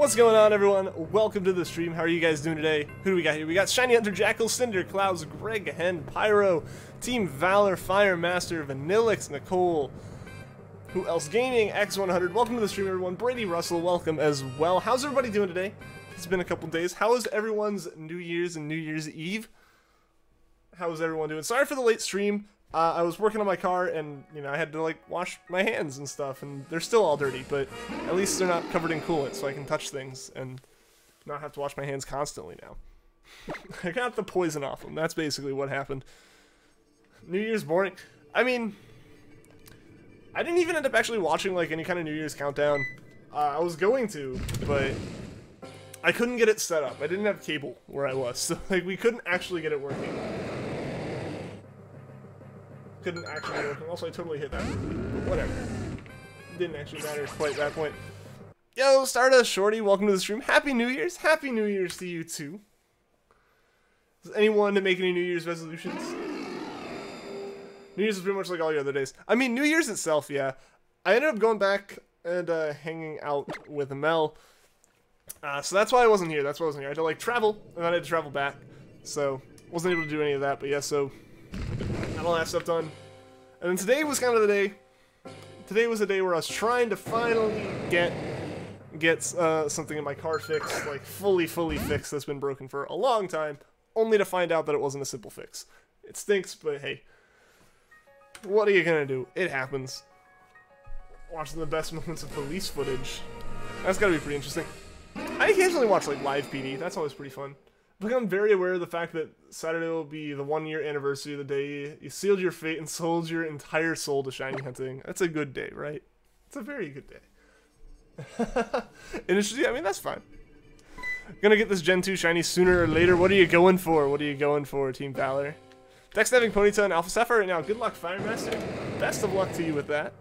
What's going on, everyone? Welcome to the stream. How are you guys doing today? Who do we got here? We got Shiny Hunter, Jackal, Cinder, Clouds, Greg, Hen, Pyro, Team Valor, Fire Master, Vanillix, Nicole. Who else? Gaming, X100. Welcome to the stream, everyone. Brady Russell, welcome as well. How's everybody doing today? It's been a couple days. How is everyone's New Year's and New Year's Eve? How is everyone doing? Sorry for the late stream. I was working on my car and, you know, I had to, like, wash my hands and stuff, and they're still all dirty, but at least they're not covered in coolant, so I can touch things and not have to wash my hands constantly now. I got the poison off them. That's basically what happened. New Year's boring. I mean, I didn't even end up actually watching, like, any kind of New Year's countdown. I was going to, but I couldn't get it set up. I didn't have cable where I was, so, like, we couldn't actually get it working. Couldn't actually work. Also, I totally hit that. But whatever. Didn't actually matter quite at that point. Yo, Stardust Shorty, welcome to the stream. Happy New Year's. Happy New Year's to you too. Does anyone make any New Year's resolutions? New Year's is pretty much like all your other days. I mean, New Year's itself, yeah. I ended up going back and hanging out with Mel. So that's why I wasn't here. That's why I wasn't here. I had to like travel, and then I had to travel back. So wasn't able to do any of that. But yeah, so got all that stuff done. And then today was kind of the day. Today was the day where I was trying to finally get something in my car fixed, like fully fixed. That's been broken for a long time, only to find out that it wasn't a simple fix. It stinks, but hey, what are you gonna do? It happens. Watching the best moments of police footage. That's gotta be pretty interesting. I occasionally watch like live PD. That's always pretty fun. But I'm very aware of the fact that Saturday will be the 1-year anniversary of the day you sealed your fate and sold your entire soul to shiny hunting. That's a good day, right? It's a very good day. Initially, I mean, that's fine. Gonna get this Gen 2 shiny sooner or later. What are you going for? What are you going for, Team Valor? Dex Neving, Ponyta, and Alpha Sapphire right now. Good luck, Fire Master. Best of luck to you with that.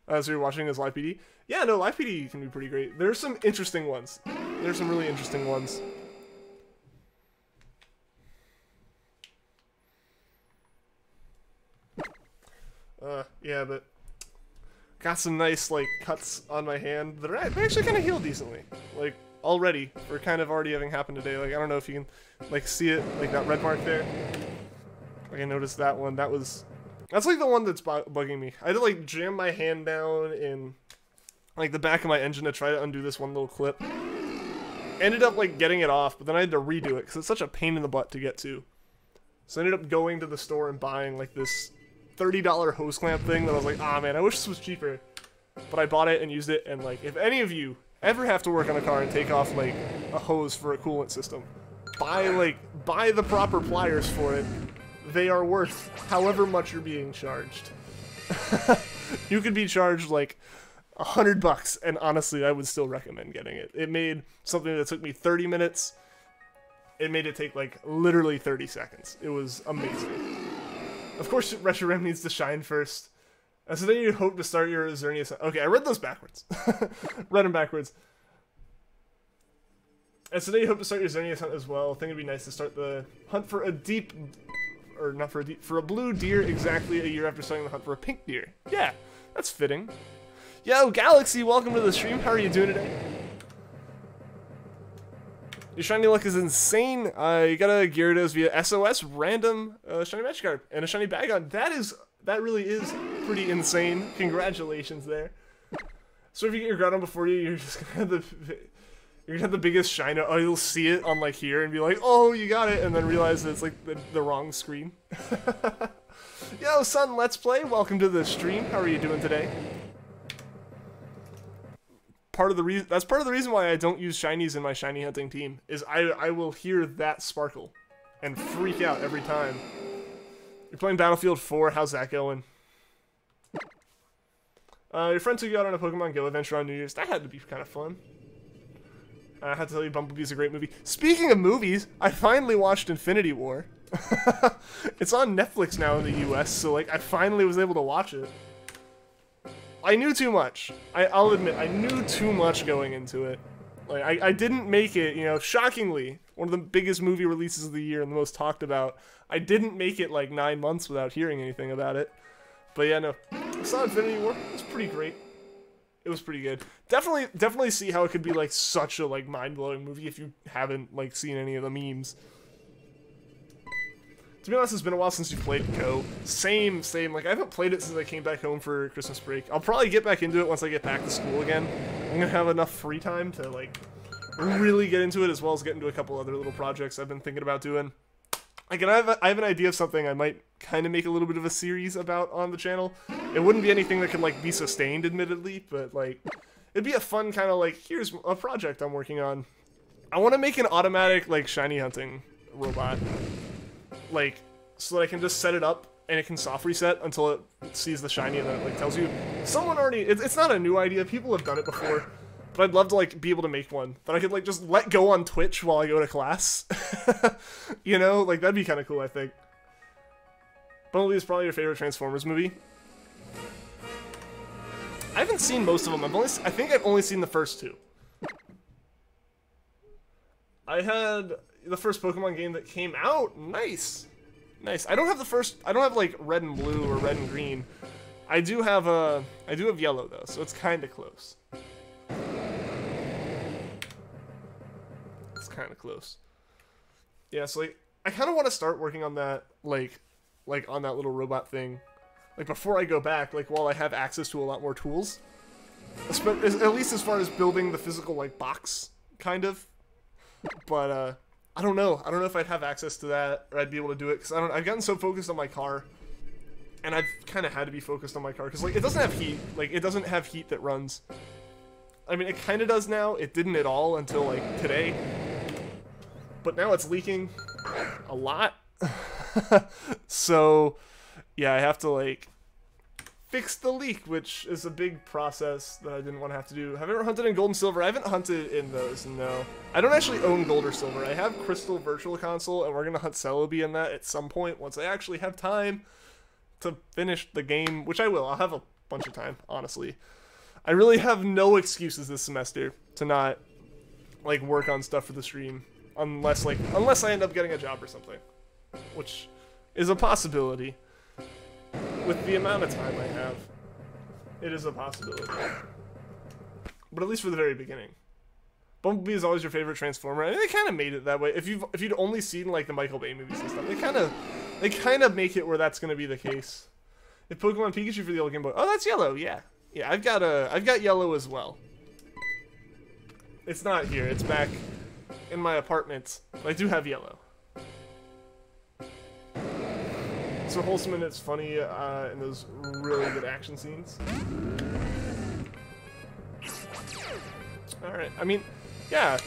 So you're watching as live PD? Yeah, no, live PD can be pretty great. There's some interesting ones. There's some really interesting ones. Yeah, but got some nice, like, cuts on my hand that are actually kind of healed decently. Like, already, for kind of already having happened today. Like, I don't know if you can, like, see it, like, that red mark there. Like, I noticed that one. That's, like, the one that's bugging me. I had to, like, jam my hand down in, like, the back of my engine to try to undo this one little clip. Ended up, like, getting it off, but then I had to redo it, because it's such a pain in the butt to get to. So I ended up going to the store and buying, like, this $30 hose clamp thing that I was like, ah, man, I wish this was cheaper. But I bought it and used it, and, like, if any of you ever have to work on a car and take off, like, a hose for a coolant system, buy the proper pliers for it. They are worth however much you're being charged. You could be charged like $100, and honestly, I would still recommend getting it. It made something that took me 30 minutes. It made it take like literally 30 seconds. It was amazing. Of course, Retro Rem needs to shine first. And so then you hope to start your Xerneas. Okay, I read those backwards. Read them backwards. And so then you hope to start your Xerneas hunt as well. I think it'd be nice to start the hunt for a deep. Or not for a deep, for a blue deer exactly a year after starting the hunt for a pink deer. Yeah, that's fitting. Yo, Galaxy, welcome to the stream. How are you doing today? Your shiny luck is insane. You got a Gyarados via SOS, random shiny Magikarp, and a shiny Bagon. That really is pretty insane. Congratulations there. So if you get your Groudon before you, you're just gonna have you're gonna have the biggest shine. Oh, you'll see it on like here and be like, oh, you got it, and then realize that it's like the wrong screen. Yo, Sun, let's play. Welcome to the stream. How are you doing today? That's part of the reason why I don't use shinies in my shiny hunting team is I will hear that sparkle and freak out every time. You're playing Battlefield 4. How's that going? Your friend took you out on a Pokemon Go adventure on New Year's. That had to be kind of fun. I have to tell you, Bumblebee's a great movie. Speaking of movies, I finally watched Infinity War. It's on Netflix now in the US, so like I finally was able to watch it. I knew too much. I'll admit, I knew too much going into it. Like I didn't make it, you know, shockingly, one of the biggest movie releases of the year and the most talked about. I didn't make it like 9 months without hearing anything about it. But yeah, no. saw Infinity War. It was pretty great. It was pretty good. Definitely see how it could be like such a like mind-blowing movie if you haven't like seen any of the memes. To be honest, it's been a while since you played Go. Same. Like I haven't played it since I came back home for Christmas break. I'll probably get back into it once I get back to school again. I'm gonna have enough free time to like really get into it, as well as get into a couple other little projects I've been thinking about doing. Like, and I have an idea of something I might kind of make a little bit of a series about on the channel. It wouldn't be anything that could, like, be sustained, admittedly, but, like, it'd be a fun kind of, like, here's a project I'm working on. I want to make an automatic, like, shiny hunting robot. Like, so that I can just set it up, and it can soft reset until it sees the shiny, and then it, like, tells you. Someone already, it's not a new idea, people have done it before. But I'd love to, like, be able to make one that I could, like, just let go on Twitch while I go to class. You know? Like, that'd be kind of cool, I think. Bumblebee is probably your favorite Transformers movie. I haven't seen most of them. I think I've only seen the first two. I had the first Pokemon game that came out. Nice. Nice. I don't have, like, red and blue or red and green. I do have yellow, though, so it's kind of close. It's kind of close. Yeah, so like I kind of want to start working on that, like on that little robot thing, like before I go back, like while I have access to a lot more tools. At least as far as building the physical like box, kind of. But I don't know. I don't know if I'd have access to that or I'd be able to do it because I've gotten so focused on my car, and I've kind of had to be focused on my car because like it doesn't have heat. Like it doesn't have heat that runs. I mean, it kind of does now. It didn't at all until, like, today. But now it's leaking a lot. So, yeah, I have to, like, fix the leak, which is a big process that I didn't want to have to do. Have I ever hunted in Gold and Silver? I haven't hunted in those, no. I don't actually own Gold or Silver. I have Crystal Virtual Console, and we're going to hunt Celebi in that at some point once I actually have time to finish the game, which I will. I'll have a bunch of time, honestly. I really have no excuses this semester to not, like, work on stuff for the stream. Unless I end up getting a job or something. Which is a possibility. With the amount of time I have, it is a possibility. But at least for the very beginning. Bumblebee is always your favorite Transformer. I mean, they kind of made it that way. If you'd only seen, like, the Michael Bay movies and stuff, they kind of make it where that's going to be the case. If Pokemon Pikachu for the old Game Boy. Oh, that's yellow, yeah. Yeah, I've got yellow as well. It's not here. It's back in my apartment. But I do have yellow. So wholesome and it's funny in those really good action scenes. All right. I mean, yeah,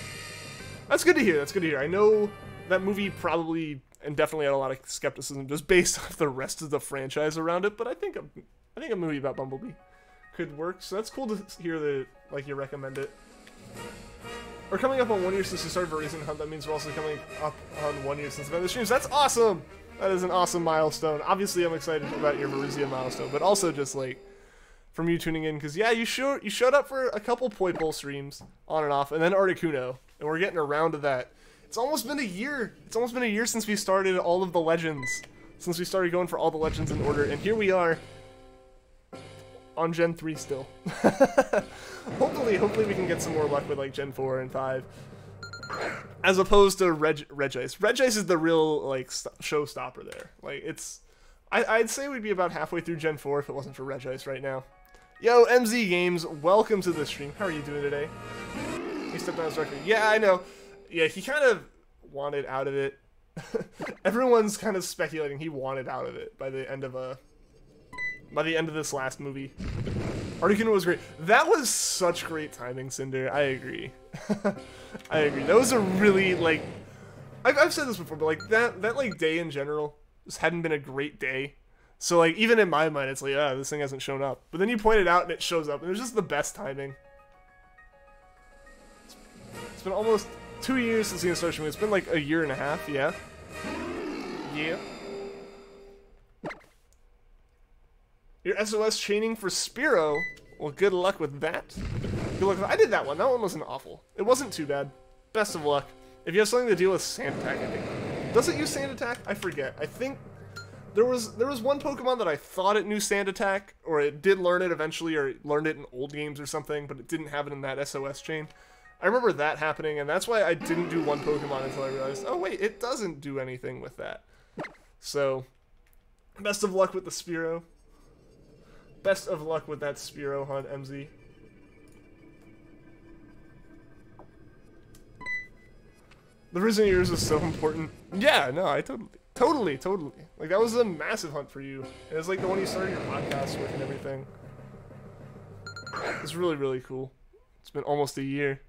that's good to hear. That's good to hear. I know that movie probably and definitely had a lot of skepticism just based off the rest of the franchise around it. But I think a movie about Bumblebee could work, so that's cool to hear that, like, you recommend it. We're coming up on 1 year since we started Verizon Hunt. That means we're also coming up on 1 year since the other streams. That's awesome! That is an awesome milestone. Obviously, I'm excited about your Verizon milestone, but also just, like, from you tuning in, because, yeah, you showed up for a couple Poipole streams, on and off, and then Articuno, and we're getting around to that. It's almost been a year. It's almost been a year since we started all of the Legends, since we started going for all the Legends in order, and here we are. On Gen 3 still. Hopefully we can get some more luck with like Gen 4 and 5. As opposed to Regice. Regice is the real like showstopper there. Like it's I'd say we'd be about halfway through Gen 4 if it wasn't for Regice right now. Yo, MZ Games, welcome to the stream. How are you doing today? He stepped on his record. Yeah, I know. Yeah, he kind of wanted out of it. Everyone's kind of speculating he wanted out of it by the end of this last movie. Articuno was great. That was such great timing, Cinder. I agree. I agree. That was a really, like... I've said this before, but, like, that like, day in general just hadn't been a great day. So, like, even in my mind, it's like, ah, this thing hasn't shown up. But then you point it out, and it shows up, and it was just the best timing. It's been almost 2 years since the started streaming. It's been, like, a year and a half, yeah? Yeah. Your SOS chaining for Spearow. Well, good luck with that. Good luck. I did that one. That one wasn't awful. It wasn't too bad. Best of luck. If you have something to deal with Sand Attack, I think. Does it use Sand Attack? I forget. I think There was one Pokemon that I thought it knew Sand Attack, or it did learn it eventually, or it learned it in old games or something, but it didn't have it in that SOS chain. I remember that happening, and that's why I didn't do one Pokemon until I realized, oh wait, it doesn't do anything with that. So, best of luck with the Spearow. Best of luck with that Spearow hunt, MZ. The recent years was so important. Yeah, no, I totally. Like, that was a massive hunt for you. It was like the one you started your podcast with and everything. It's really, really cool. It's been almost a year.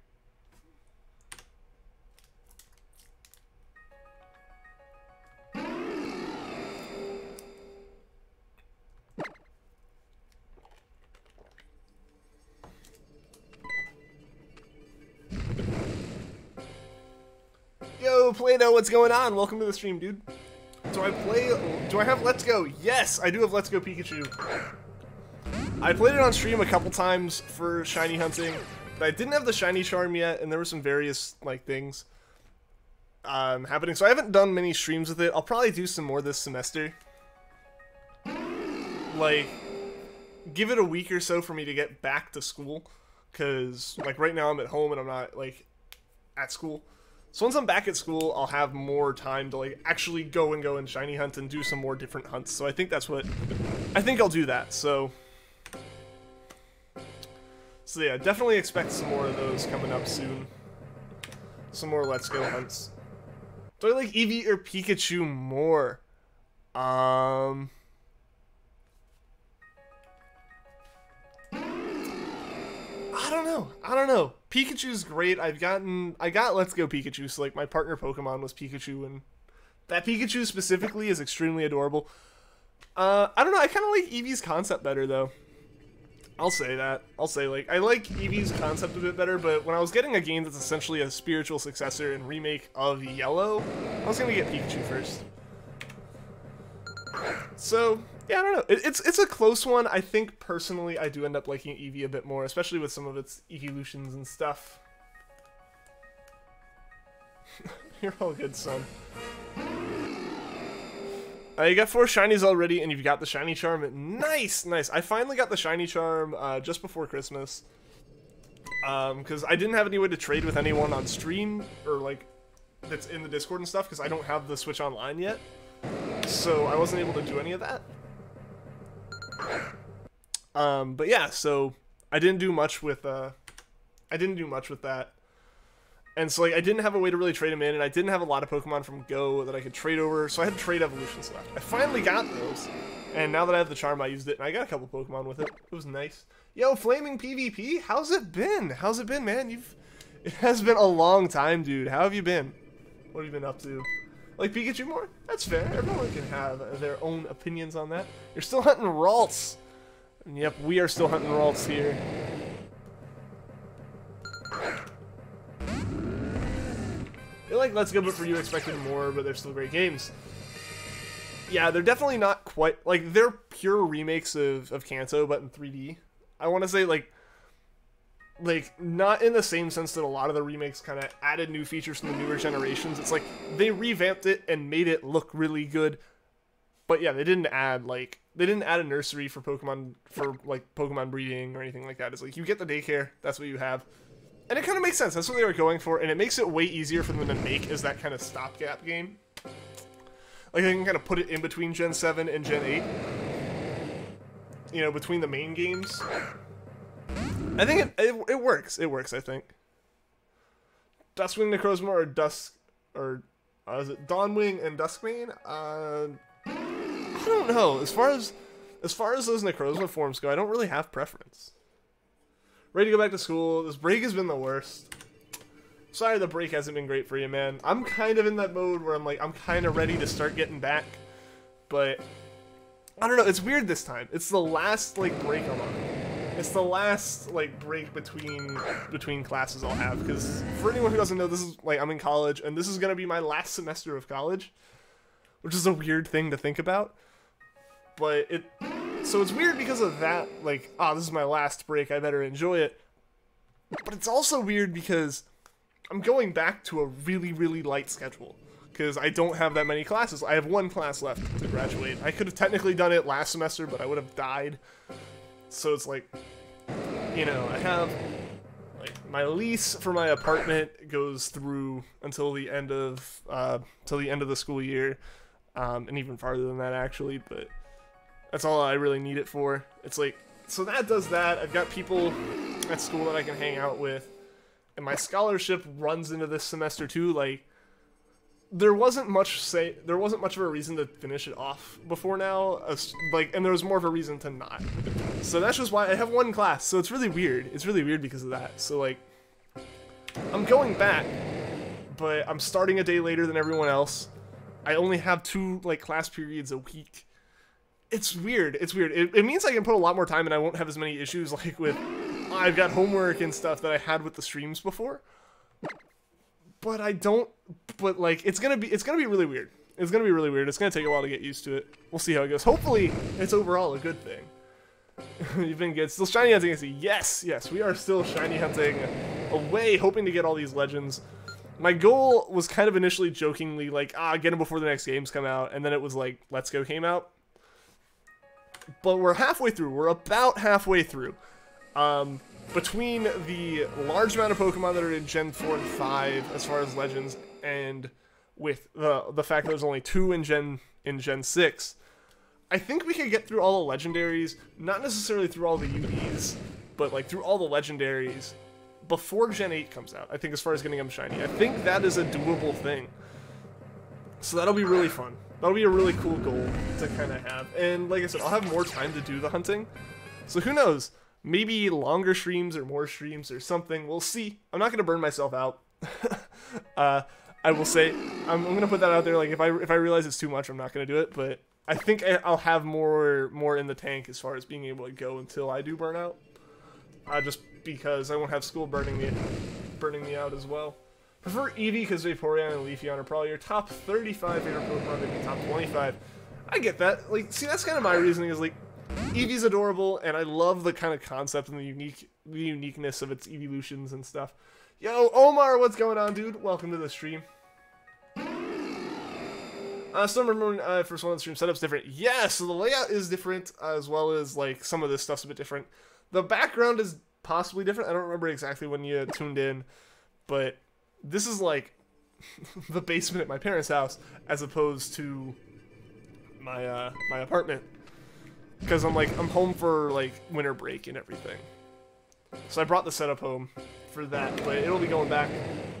Yo, Play-Doh, what's going on? Welcome to the stream, dude. Do I have Let's Go? Yes, I do have Let's Go Pikachu. I played it on stream a couple times for shiny hunting, but I didn't have the shiny charm yet, and there were some various, like, things happening, so I haven't done many streams with it. I'll probably do some more this semester. Like, give it a week or so for me to get back to school, because, like, right now I'm at home and I'm not, like, at school. So once I'm back at school, I'll have more time to, like, actually go and shiny hunt and do some more different hunts. So I think that's what... I think I'll do that, so... So yeah, definitely expect some more of those coming up soon. Some more Let's Go hunts. Do I like Eevee or Pikachu more? I don't know. Pikachu's great. I got Let's Go Pikachu, so like my partner Pokemon was Pikachu, and that Pikachu specifically is extremely adorable. I don't know, I kind of like Eevee's concept better though. I'll say that. I'll say, like, I like Eevee's concept a bit better, but when I was getting a game that's essentially a spiritual successor and remake of Yellow, I was gonna get Pikachu first. So, yeah, I don't know. It's a close one. I think, personally, I do end up liking Eevee a bit more, especially with some of its evolutions and stuff. You're all good, son. You got 4 shinies already, and you've got the shiny charm. Nice, nice. I finally got the shiny charm just before Christmas. Because I didn't have any way to trade with anyone on stream, or, like, that's in the Discord and stuff, because I don't have the Switch Online yet. So I wasn't able to do any of that. But yeah, so I didn't do much with that. And so, like, I didn't have a way to really trade them in, and I didn't have a lot of Pokemon from Go that I could trade over, so I had to trade evolutions left. I finally got those, and now that I have the charm, I used it, and I got a couple Pokemon with it. It was nice. Yo, Flaming PvP, how's it been? How's it been, man? It has been a long time, dude. How have you been? What have you been up to? Like Pikachu more? That's fair. Everyone can have their own opinions on that. You're still hunting Ralts. And yep, we are still hunting Ralts here. They're like Let's Go, but for you expected more, but they're still great games. Yeah, they're definitely not quite, like, they're pure remakes of Kanto, but in 3D. I want to say, like, not in the same sense that a lot of the remakes kind of added new features from the newer generations. It's like, they revamped it and made it look really good. But yeah, they didn't add a nursery for Pokemon, Pokemon breeding or anything like that. It's like, you get the daycare, that's what you have. And it kind of makes sense. That's what they were going for, and it makes it way easier for them to make as that kind of stopgap game. Like, they can kind of put it in between Gen 7 and Gen 8. You know, between the main games. I think it works. It works, I think. Duskwing Necrozma or is it Dawnwing and Duskmane? I don't know. As far as those Necrozma forms go, I don't really have preference. Ready to go back to school. This break has been the worst. Sorry the break hasn't been great for you, man. I'm kind of in that mode where I'm kind of ready to start getting back. But, I don't know. It's weird this time. It's the last, like, break I'm on. It's the last, like, break between classes I'll have. Because, for anyone who doesn't know, this is, like, I'm in college, and this is going to be my last semester of college. Which is a weird thing to think about. But so it's weird because of that, like, this is my last break, I better enjoy it. But it's also weird because I'm going back to a really, really light schedule. because I don't have that many classes. I have one class left to graduate. I could have technically done it last semester, but I would have died. So it's like, you know, I have, like, my lease for my apartment goes through until the end of the school year, and even farther than that actually, but that's all I really need it for. It's like, so that does that. I've got people at school that I can hang out with, and my scholarship runs into this semester too. Like, there wasn't much of a reason to finish it off before now, and there was more of a reason to not. So that's just why I have one class. So it's really weird. It's really weird because of that. So like, I'm going back, but I'm starting a day later than everyone else. I only have 2 like class periods a week. It's weird. It's weird. It means I can put a lot more time and I won't have as many issues like with I've got homework and stuff that I had with the streams before. But I don't. But like, it's gonna be really weird. It's gonna be really weird. It's gonna take a while to get used to it. We'll see how it goes. Hopefully, it's overall a good thing. You've been good. Still shiny hunting. I see. Yes, yes, we are still shiny hunting away, hoping to get all these legends. My goal was kind of initially jokingly like, get them before the next games come out, and then it was like, Let's Go came out. But we're halfway through. We're about halfway through. Between the large amount of Pokemon that are in Gen 4 and 5 as far as legends, and with the fact that there's only 2 in Gen 6, I think we could get through all the legendaries, not necessarily through all the UDs, but like through all the legendaries before Gen 8 comes out. I think as far as getting them shiny, I think that is a doable thing. So that'll be really fun. That'll be a really cool goal to kind of have. And like I said, I'll have more time to do the hunting. So who knows? Maybe longer streams or more streams or something. We'll see. I'm not going to burn myself out. I will say, I'm going to put that out there. Like if I realize it's too much, I'm not going to do it. But I think I'll have more in the tank as far as being able to go until I do burn out. Just because I won't have school burning me out as well. Prefer Eevee because Vaporeon and Leafeon are probably your top 35 favorite Pokemon, maybe top 25. I get that. Like, see, that's kind of my reasoning is like, Eevee's adorable, and I love the kind of concept and the uniqueness of its evolutions and stuff. Yo, Omar, what's going on, dude? Welcome to the stream. Still remembering first one of the stream setup's different. Yeah, so the layout is different, as well as like some of this stuff's a bit different. The background is possibly different. I don't remember exactly when you tuned in, but this is like the basement at my parents' house as opposed to my my apartment. Because I'm home for like winter break and everything. So I brought the setup home for that, but it'll be going back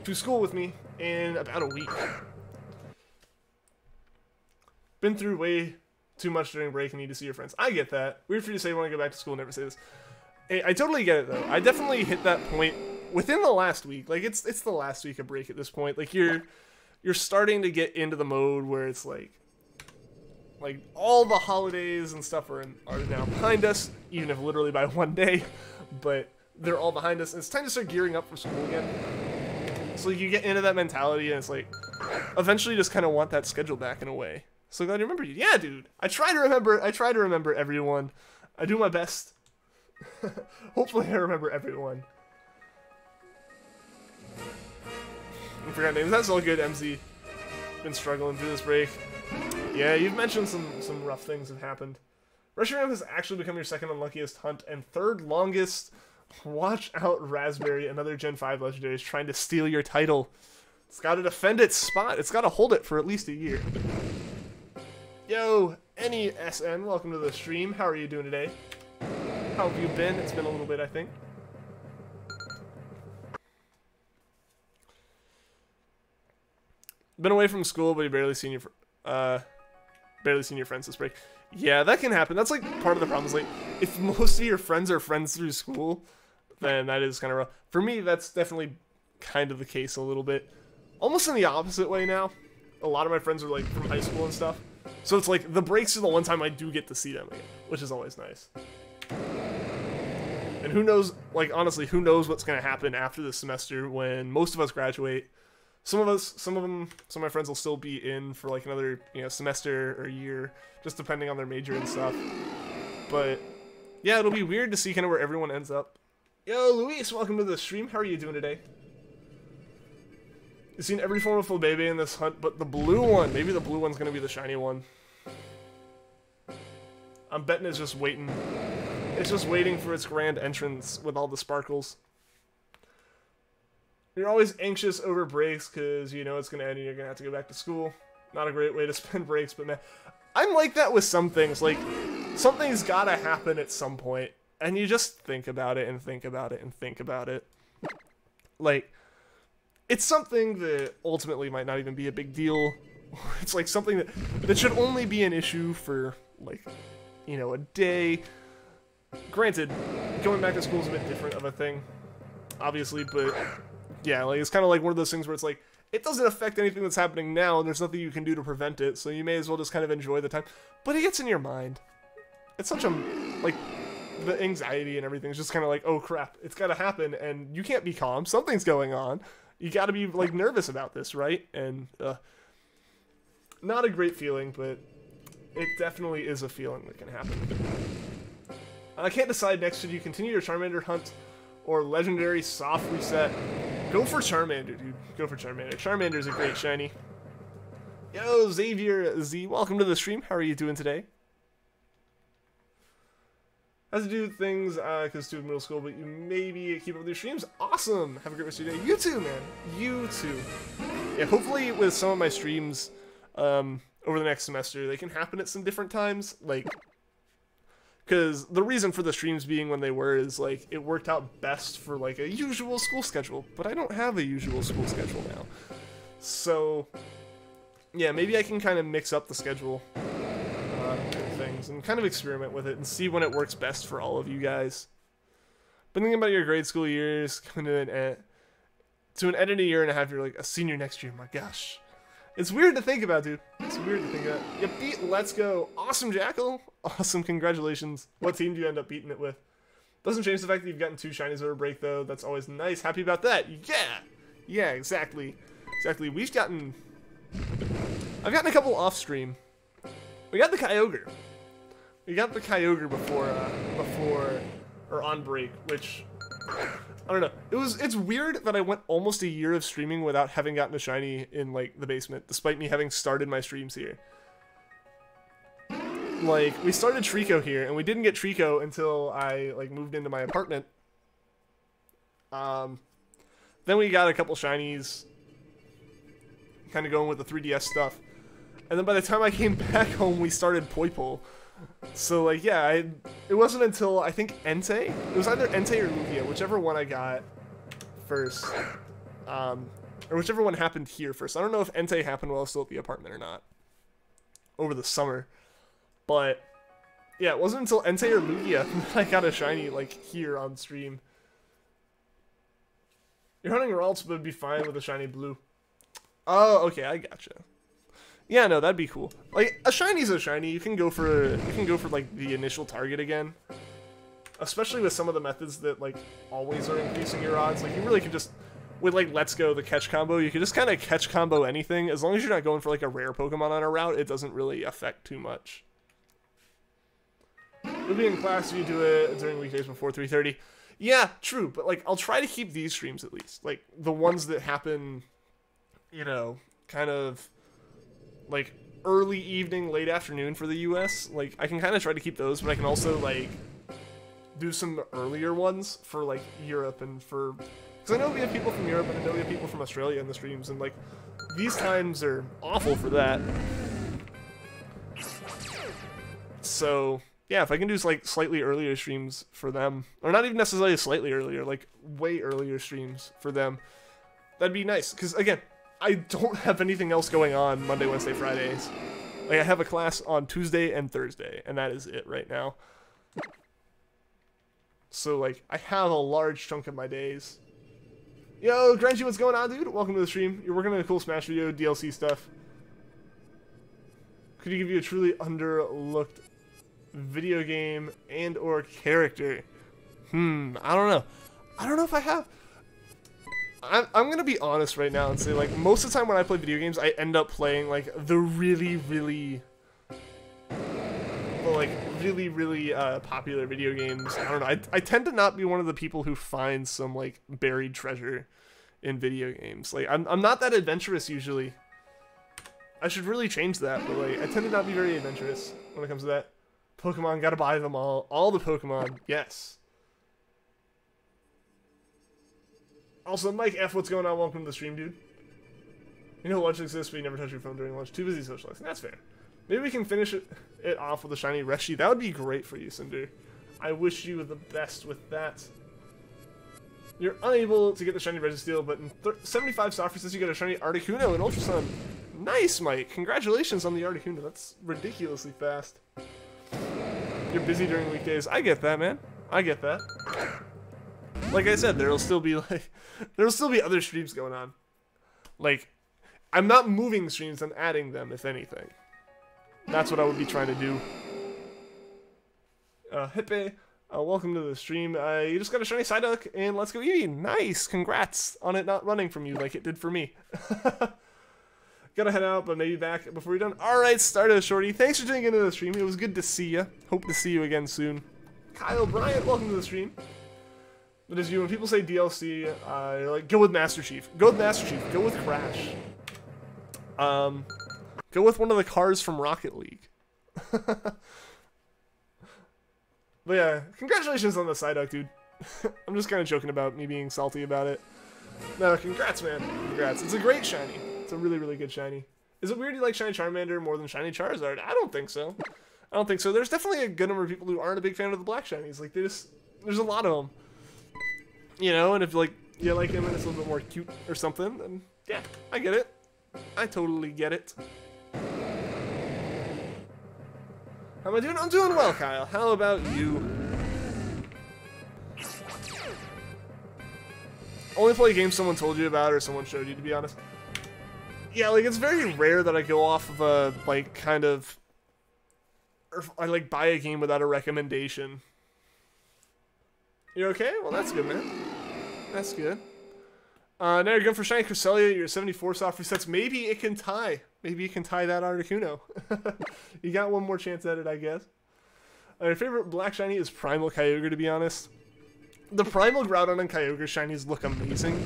to school with me in about a week. Been through way too much during break and need to see your friends. I get that. Weird for you to say you want to go back to school and never say this. Hey, I totally get it though. I definitely hit that point within the last week. Like it's the last week of break at this point. Like you're starting to get into the mode where it's like all the holidays and stuff are now behind us, even if literally by one day, but they're all behind us, and it's time to start gearing up for school again. So you get into that mentality, and it's like, eventually you just kind of want that schedule back in a way. So glad you remember you. Yeah, dude. I try to remember everyone. I do my best. Hopefully I remember everyone. I forgot names. That's all good, MZ. Been struggling through this break. Yeah, you've mentioned some rough things have happened. Reshiram has actually become your second unluckiest hunt and third longest. Watch out, Raspberry. Another Gen 5 legendary is trying to steal your title. It's got to defend its spot. It's got to hold it for at least a year. Yo, NESN, welcome to the stream. How are you doing today? How have you been? It's been a little bit, I think. Been away from school, but you barely seen your friends this break. Yeah, that can happen. That's like part of the problem. Is like if most of your friends are friends through school, then that is kind of rough. For me, that's definitely kind of the case a little bit. Almost in the opposite way now. A lot of my friends are like from high school and stuff. So it's like the breaks are the one time I do get to see them again, which is always nice. And who knows, like honestly, who knows what's going to happen after this semester when most of us graduate. Some of my friends will still be in for like another, semester or year, just depending on their major and stuff. But yeah, it'll be weird to see kind of where everyone ends up. Yo, Luis, welcome to the stream. How are you doing today? You've seen every form of Flabébé in this hunt, but the blue one. Maybe the blue one's gonna be the shiny one. I'm betting it's just waiting. It's just waiting for its grand entrance with all the sparkles. You're always anxious over breaks because you know it's gonna end and you're gonna have to go back to school. Not a great way to spend breaks, but man, I'm like that with some things. Like, something's gotta happen at some point, and you just think about it and think about it and think about it. Like, it's something that ultimately might not even be a big deal. It's like something that should only be an issue for, like, you know, a day. Granted, going back to school is a bit different of a thing, obviously, but yeah, like, it's kind of like one of those things where it's like, it doesn't affect anything that's happening now, and there's nothing you can do to prevent it, so you may as well just kind of enjoy the time. But it gets in your mind. It's such a, like, the anxiety and everything is just kind of like, oh crap, it's gotta happen, and you can't be calm, something's going on. You gotta be, like, nervous about this, right? And, not a great feeling, but it definitely is a feeling that can happen. I can't decide next, should you continue your Charmander hunt or Legendary Soft Reset? Go for Charmander, dude. Go for Charmander. Charmander's a great shiny. Yo, Xavier Z, welcome to the stream. How are you doing today? Has to do with things, because student middle school, but you maybe keep up with your streams. Awesome! Have a great rest of your day. You too, man. You too. Yeah, hopefully with some of my streams, over the next semester, they can happen at some different times, like, because the reason for the streams being when they were is, like, it worked out best for, like, a usual school schedule, but I don't have a usual school schedule now. So, yeah, maybe I can kind of mix up the schedule, things, and kind of experiment with it and see when it works best for all of you guys. Been thinking about your grade school years, coming to an end of a year and a half, you're like, a senior next year, my gosh. It's weird to think about, dude. It's weird to think about. You beat Let's Go. Awesome, Jackal. Awesome, congratulations. What team do you end up beating it with? Doesn't change the fact that you've gotten 2 shinies over break, though. That's always nice. Happy about that. Yeah. Yeah, exactly. Exactly. I've gotten a couple off-stream. We got the Kyogre. We got the Kyogre before or on break, which, I don't know. It's weird that I went almost a year of streaming without having gotten a shiny in, like, the basement, despite me having started my streams here. Like, we started Treecko here, and we didn't get Treecko until I, like, moved into my apartment. Then we got a couple shinies, kind of going with the 3DS stuff. And then by the time I came back home, we started Poipole. So, like, yeah, it wasn't until, I think, Entei? It was either Entei or Lugia, whichever one I got first. Or whichever one happened here first. I don't know if Entei happened while I was still at the apartment or not. Over the summer. But, yeah, it wasn't until Entei or Lugia that I got a shiny, like, here on stream. You're hunting Ralts, but it'd be fine with a shiny blue. Oh, okay, I gotcha. Yeah, no, that'd be cool. Like, a shiny's a shiny. You can go for like the initial target again. Especially with some of the methods that, like, always are increasing your odds. Like, you really can just, with, like, Let's Go, the catch combo, you can just kind of catch combo anything. As long as you're not going for, like, a rare Pokemon on a route, it doesn't really affect too much. You'll be in class if you do it during weekdays before 3:30. Yeah, true, but, like, I'll try to keep these streams at least. Like, the ones that happen, you know, kind of, like, early evening, late afternoon for the US. Like, I can kind of try to keep those, but I can also, like, do some earlier ones for, like, Europe and for... Because I know we have people from Europe, and I know we have people from Australia in the streams, and, like, these times are awful for that. So, yeah, if I can do, like, slightly earlier streams for them, or not even necessarily slightly earlier, like, way earlier streams for them, that'd be nice. Because, again, I don't have anything else going on Monday, Wednesday, Fridays. Like, I have a class on Tuesday and Thursday, and that is it right now. So, like, I have a large chunk of my days. Yo, Grungy, what's going on, dude? Welcome to the stream. You're working on a cool Smash video, DLC stuff. Could you give you a truly underlooked video game and or character? I don't know. I don't know if I have. I'm gonna be honest right now and say, like, most of the time when I play video games, I end up playing, like, the really popular video games. I don't know. I tend to not be one of the people who finds some, like, buried treasure in video games. Like, I'm not that adventurous usually. I should really change that, but like, I tend to not be very adventurous when it comes to that. Pokemon, gotta buy them all. All the Pokemon, yes. Also, Mike F, what's going on? Welcome to the stream, dude. You know lunch exists, but you never touch your phone during lunch. Too busy socializing. That's fair. Maybe we can finish it off with a shiny Reshi. That would be great for you, Cinder. I wish you the best with that. You're unable to get the shiny Registeel, but in 75 soft resist, you get a shiny Articuno in Ultra Sun. Nice, Mike. Congratulations on the Articuno. That's ridiculously fast. You're busy during weekdays. I get that, man. I get that. Like I said, there'll still be other streams going on. Like, I'm not moving streams, I'm adding them, if anything. That's what I would be trying to do. Hippe, welcome to the stream. You just got a shiny Psyduck, and let's go Eevee. Nice! Congrats on it not running from you like it did for me. Gotta head out, but maybe back before you're done. Alright, Stardust Shorty, thanks for tuning into the stream. It was good to see you. Hope to see you again soon. Kyle Bryant, welcome to the stream. That is you. When people say DLC, you're like, go with Master Chief. Go with Master Chief. Go with Crash. Go with one of the cars from Rocket League. But yeah, congratulations on the Psyduck, dude. I'm just kind of joking about me being salty about it. No, congrats, man. Congrats. It's a great shiny. It's a really, really good shiny. Is it weird you like shiny Charmander more than shiny Charizard? I don't think so. I don't think so. There's definitely a good number of people who aren't a big fan of the black shinies. Like, there's a lot of them. You know, and if, like, you like him and it's a little bit more cute or something, then, yeah, I get it. I totally get it. How am I doing? I'm doing well, Kyle. How about you? Only play games someone told you about or someone showed you, to be honest. Yeah, like, it's very rare that I go off of a, like, kind of... Or I, like, buy a game without a recommendation. You okay? Well, that's good, man. That's good. Now you're going for shiny Cresselia. You're 74 soft resets. Maybe it can tie. Maybe you can tie that Articuno. You got one more chance at it, I guess. Your favorite black shiny is Primal Kyogre, to be honest. The Primal Groudon and Kyogre shinies look amazing.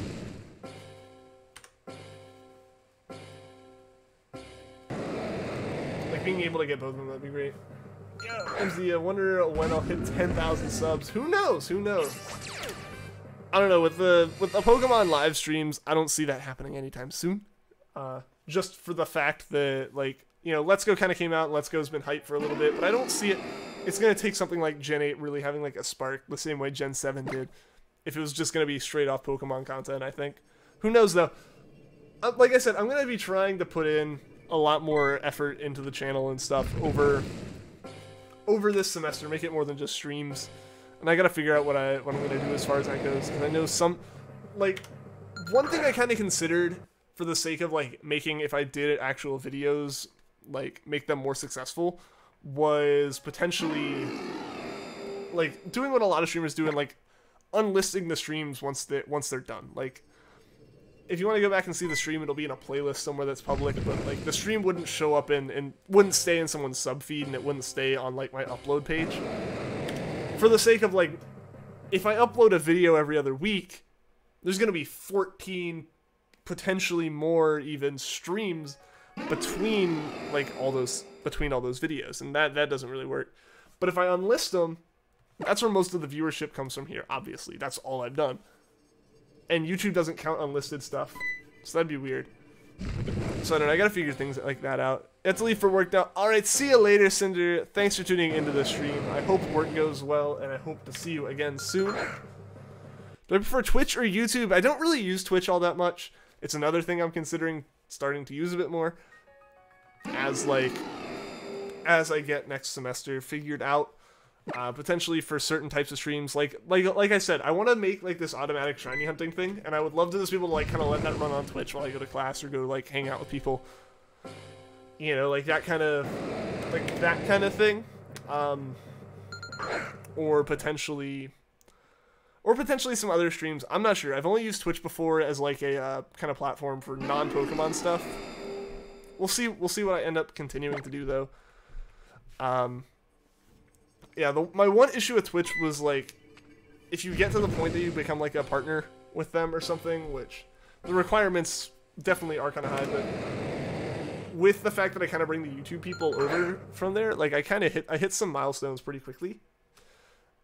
Like, being able to get both of them, that'd be great. Yeah, MZ, I wonder when I'll hit 10,000 subs. Who knows? Who knows? I don't know. With the Pokemon live streams, I don't see that happening anytime soon. Just for the fact that, like, you know, Let's Go kind of came out, and Let's Go's been hyped for a little bit, but I don't see it. It's going to take something like Gen 8 really having, like, a spark, the same way Gen 7 did, if it was just going to be straight off Pokemon content, I think. Who knows, though? Like I said, I'm going to be trying to put in a lot more effort into the channel and stuff over this semester, make it more than just streams. And I got to figure out what I'm going to do as far as that goes, because I know some, like, one thing I kind of considered for the sake of, like, making, if I did actual videos, like, make them more successful, was potentially, like, doing what a lot of streamers do and, like, unlisting the streams once they're done. Like, if you want to go back and see the stream, it'll be in a playlist somewhere that's public, but, like, the stream wouldn't show up and wouldn't stay in someone's sub feed, and it wouldn't stay on, like, my upload page. For the sake of, like, if I upload a video every other week, there's going to be 14, potentially more even, streams between, like, all those videos, and that doesn't really work. But if I unlist them, that's where most of the viewership comes from here, obviously. That's all I've done. And YouTube doesn't count unlisted stuff, so that'd be weird. So I don't know, I gotta figure things like that out. Have to leave for work now. Alright, see you later, Cinder. Thanks for tuning into the stream. I hope work goes well, and I hope to see you again soon. Do I prefer Twitch or YouTube? I don't really use Twitch all that much. It's another thing I'm considering starting to use a bit more. As I get next semester figured out. Potentially for certain types of streams, like I said, I want to make, like, this automatic shiny hunting thing, and I would love to just be able to, like, kind of let that run on Twitch while I go to class or go, like, hang out with people. You know, like that kind of thing. Or potentially some other streams. I'm not sure. I've only used Twitch before as, like, a kind of platform for non-Pokemon stuff. We'll see what I end up continuing to do, though. Yeah, my one issue with Twitch was, like, if you get to the point that you become, like, a partner with them or something, which the requirements definitely are kind of high, but with the fact that I kind of bring the YouTube people over from there, like I hit some milestones pretty quickly.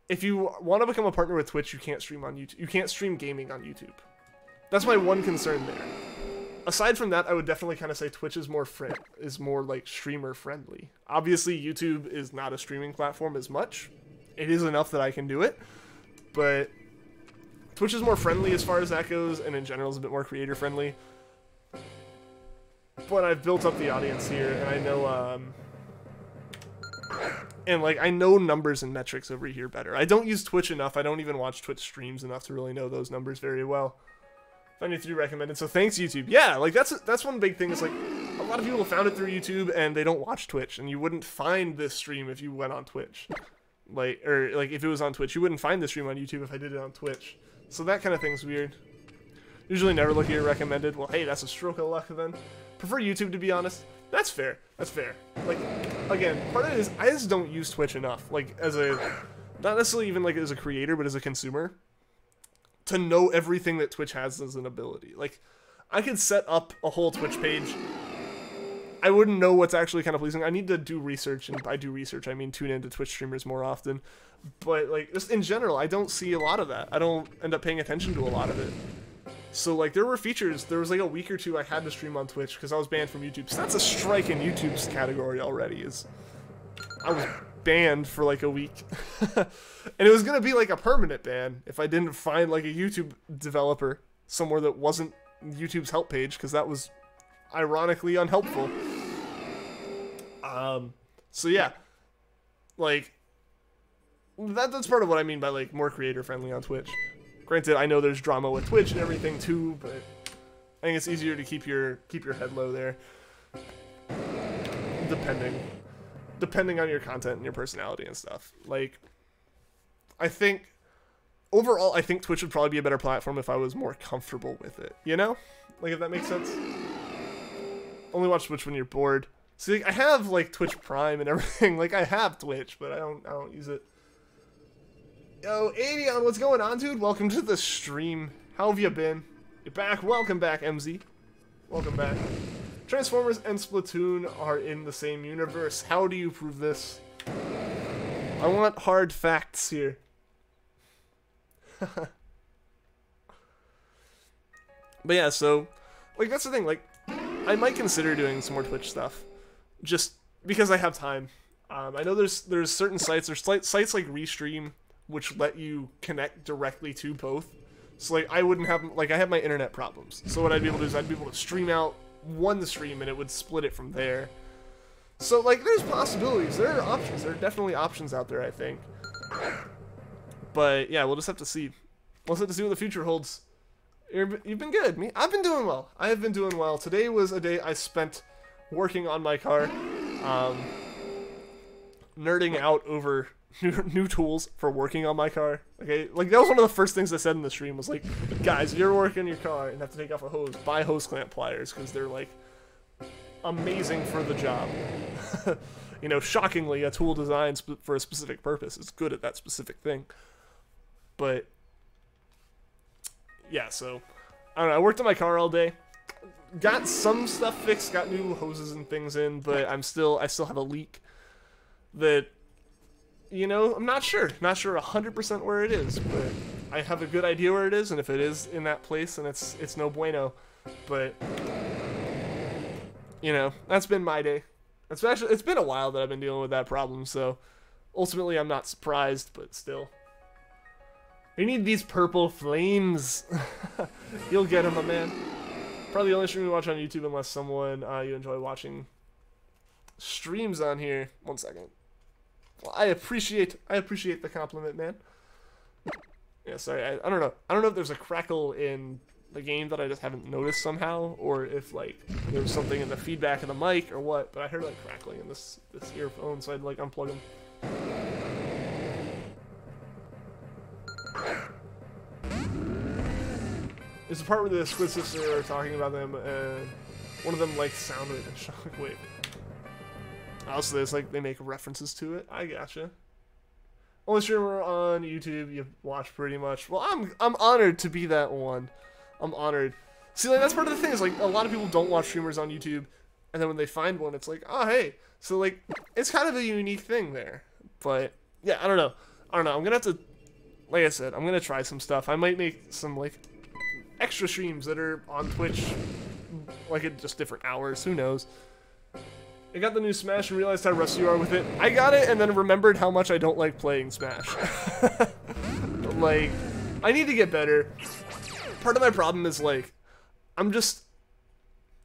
If you want to become a partner with Twitch, you can't stream on YouTube. You can't stream gaming on YouTube. That's my one concern there. Aside from that, I would definitely kind of say Twitch is more like streamer friendly. Obviously, YouTube is not a streaming platform as much. It is enough that I can do it, but Twitch is more friendly as far as that goes, and in general is a bit more creator friendly. But I've built up the audience here, and I know, I know numbers and metrics over here better. I don't use Twitch enough. I don't even watch Twitch streams enough to really know those numbers very well. 93 recommended, so thanks YouTube. Yeah, like that's one big thing is like a lot of people found it through YouTube and they don't watch Twitch, and you wouldn't find this stream if you went on Twitch. Like if it was on Twitch, you wouldn't find this stream on YouTube if I did it on Twitch. So that kind of thing's weird. Usually never look at your recommended. Well, hey, that's a stroke of luck then. Prefer YouTube, to be honest. That's fair. That's fair. Like, again, part of it is I just don't use Twitch enough. Like, not necessarily even like as a creator, but as a consumer, to know everything that Twitch has as an ability. Like, I could set up a whole Twitch page. I wouldn't know what's actually kind of pleasing. I need to do research, and by do research, I mean tune into Twitch streamers more often. But, like, just in general, I don't see a lot of that. I don't end up paying attention to a lot of it. So, like, there were features. There was, like, a week or two I had to stream on Twitch because I was banned from YouTube. So that's a strike in YouTube's category already. I was banned for, like, a week. And it was going to be, like, a permanent ban if I didn't find, like, a YouTube developer somewhere that wasn't YouTube's help page, because that was ironically unhelpful. So, yeah. Like, that's part of what I mean by, like, more creator-friendly on Twitch. Granted, I know there's drama with Twitch and everything too, but I think it's easier to keep your head low there. Depending on your content and your personality and stuff. Like, I think overall, I think Twitch would probably be a better platform if I was more comfortable with it. You know, like if that makes sense. Only watch Twitch when you're bored. See, like, I have like Twitch Prime and everything. Like I have Twitch, but I don't use it. Yo, Avion, what's going on, dude? Welcome to the stream. How have you been? You're back. Welcome back, MZ. Welcome back. Transformers and Splatoon are in the same universe. How do you prove this? I want hard facts here. But yeah, so, like, that's the thing. Like, I might consider doing some more Twitch stuff. Just because I have time. I know there's certain sites. There's sites like Restream, which let you connect directly to both. So, like, I wouldn't have, like, I have my internet problems. So what I'd be able to do is I'd be able to stream out one stream and it would split it from there. So, like, there's possibilities. There are options. There are definitely options out there, I think. But, yeah, we'll just have to see. We'll just have to see what the future holds. You've been good. I've been doing well. I have been doing well. Today was a day I spent working on my car. Nerding out over new tools for working on my car. Okay, like that was one of the first things I said in the stream was like, guys, if you're working on your car and have to take off a hose, buy hose clamp pliers because they're like amazing for the job. You know, shockingly, a tool designed for a specific purpose is good at that specific thing. But yeah, so I don't know. I worked on my car all day. Got some stuff fixed. Got new hoses and things in, but I still have a leak that, you know, I'm not sure 100% where it is, but I have a good idea where it is, and if it is in that place, then it's no bueno. But you know, that's been my day. It's been a while that I've been dealing with that problem, so ultimately I'm not surprised, but still. You need these purple flames. You'll get them, my man. Probably the only stream you watch on YouTube unless someone you enjoy watching streams on here. 1 second. Well, I appreciate the compliment, man. Yeah, sorry. I don't know. I don't know if there's a crackle in the game that I just haven't noticed somehow, or if like there's something in the feedback of the mic or what. But I heard like crackling in this earphone, so I'd like unplug them. There's a part where the Squid Sisters are talking about them, and one of them like sounded and she's like, wait. Also, there's like they make references to it. I gotcha. Only streamer on YouTube you watch pretty much. Well, I'm honored to be that one. I'm honored. See, like, that's part of the thing, is, like, a lot of people don't watch streamers on YouTube, and then when they find one, it's like, oh, hey. So, like, it's kind of a unique thing there. But, yeah, I don't know. I'm gonna have to, like I said, I'm gonna try some stuff. I might make some, like, extra streams that are on Twitch, like, at just different hours. Who knows? I got the new Smash and realized how rusty you are with it. I got it and then remembered how much I don't like playing Smash. Like, I need to get better. Part of my problem is, like, I'm just,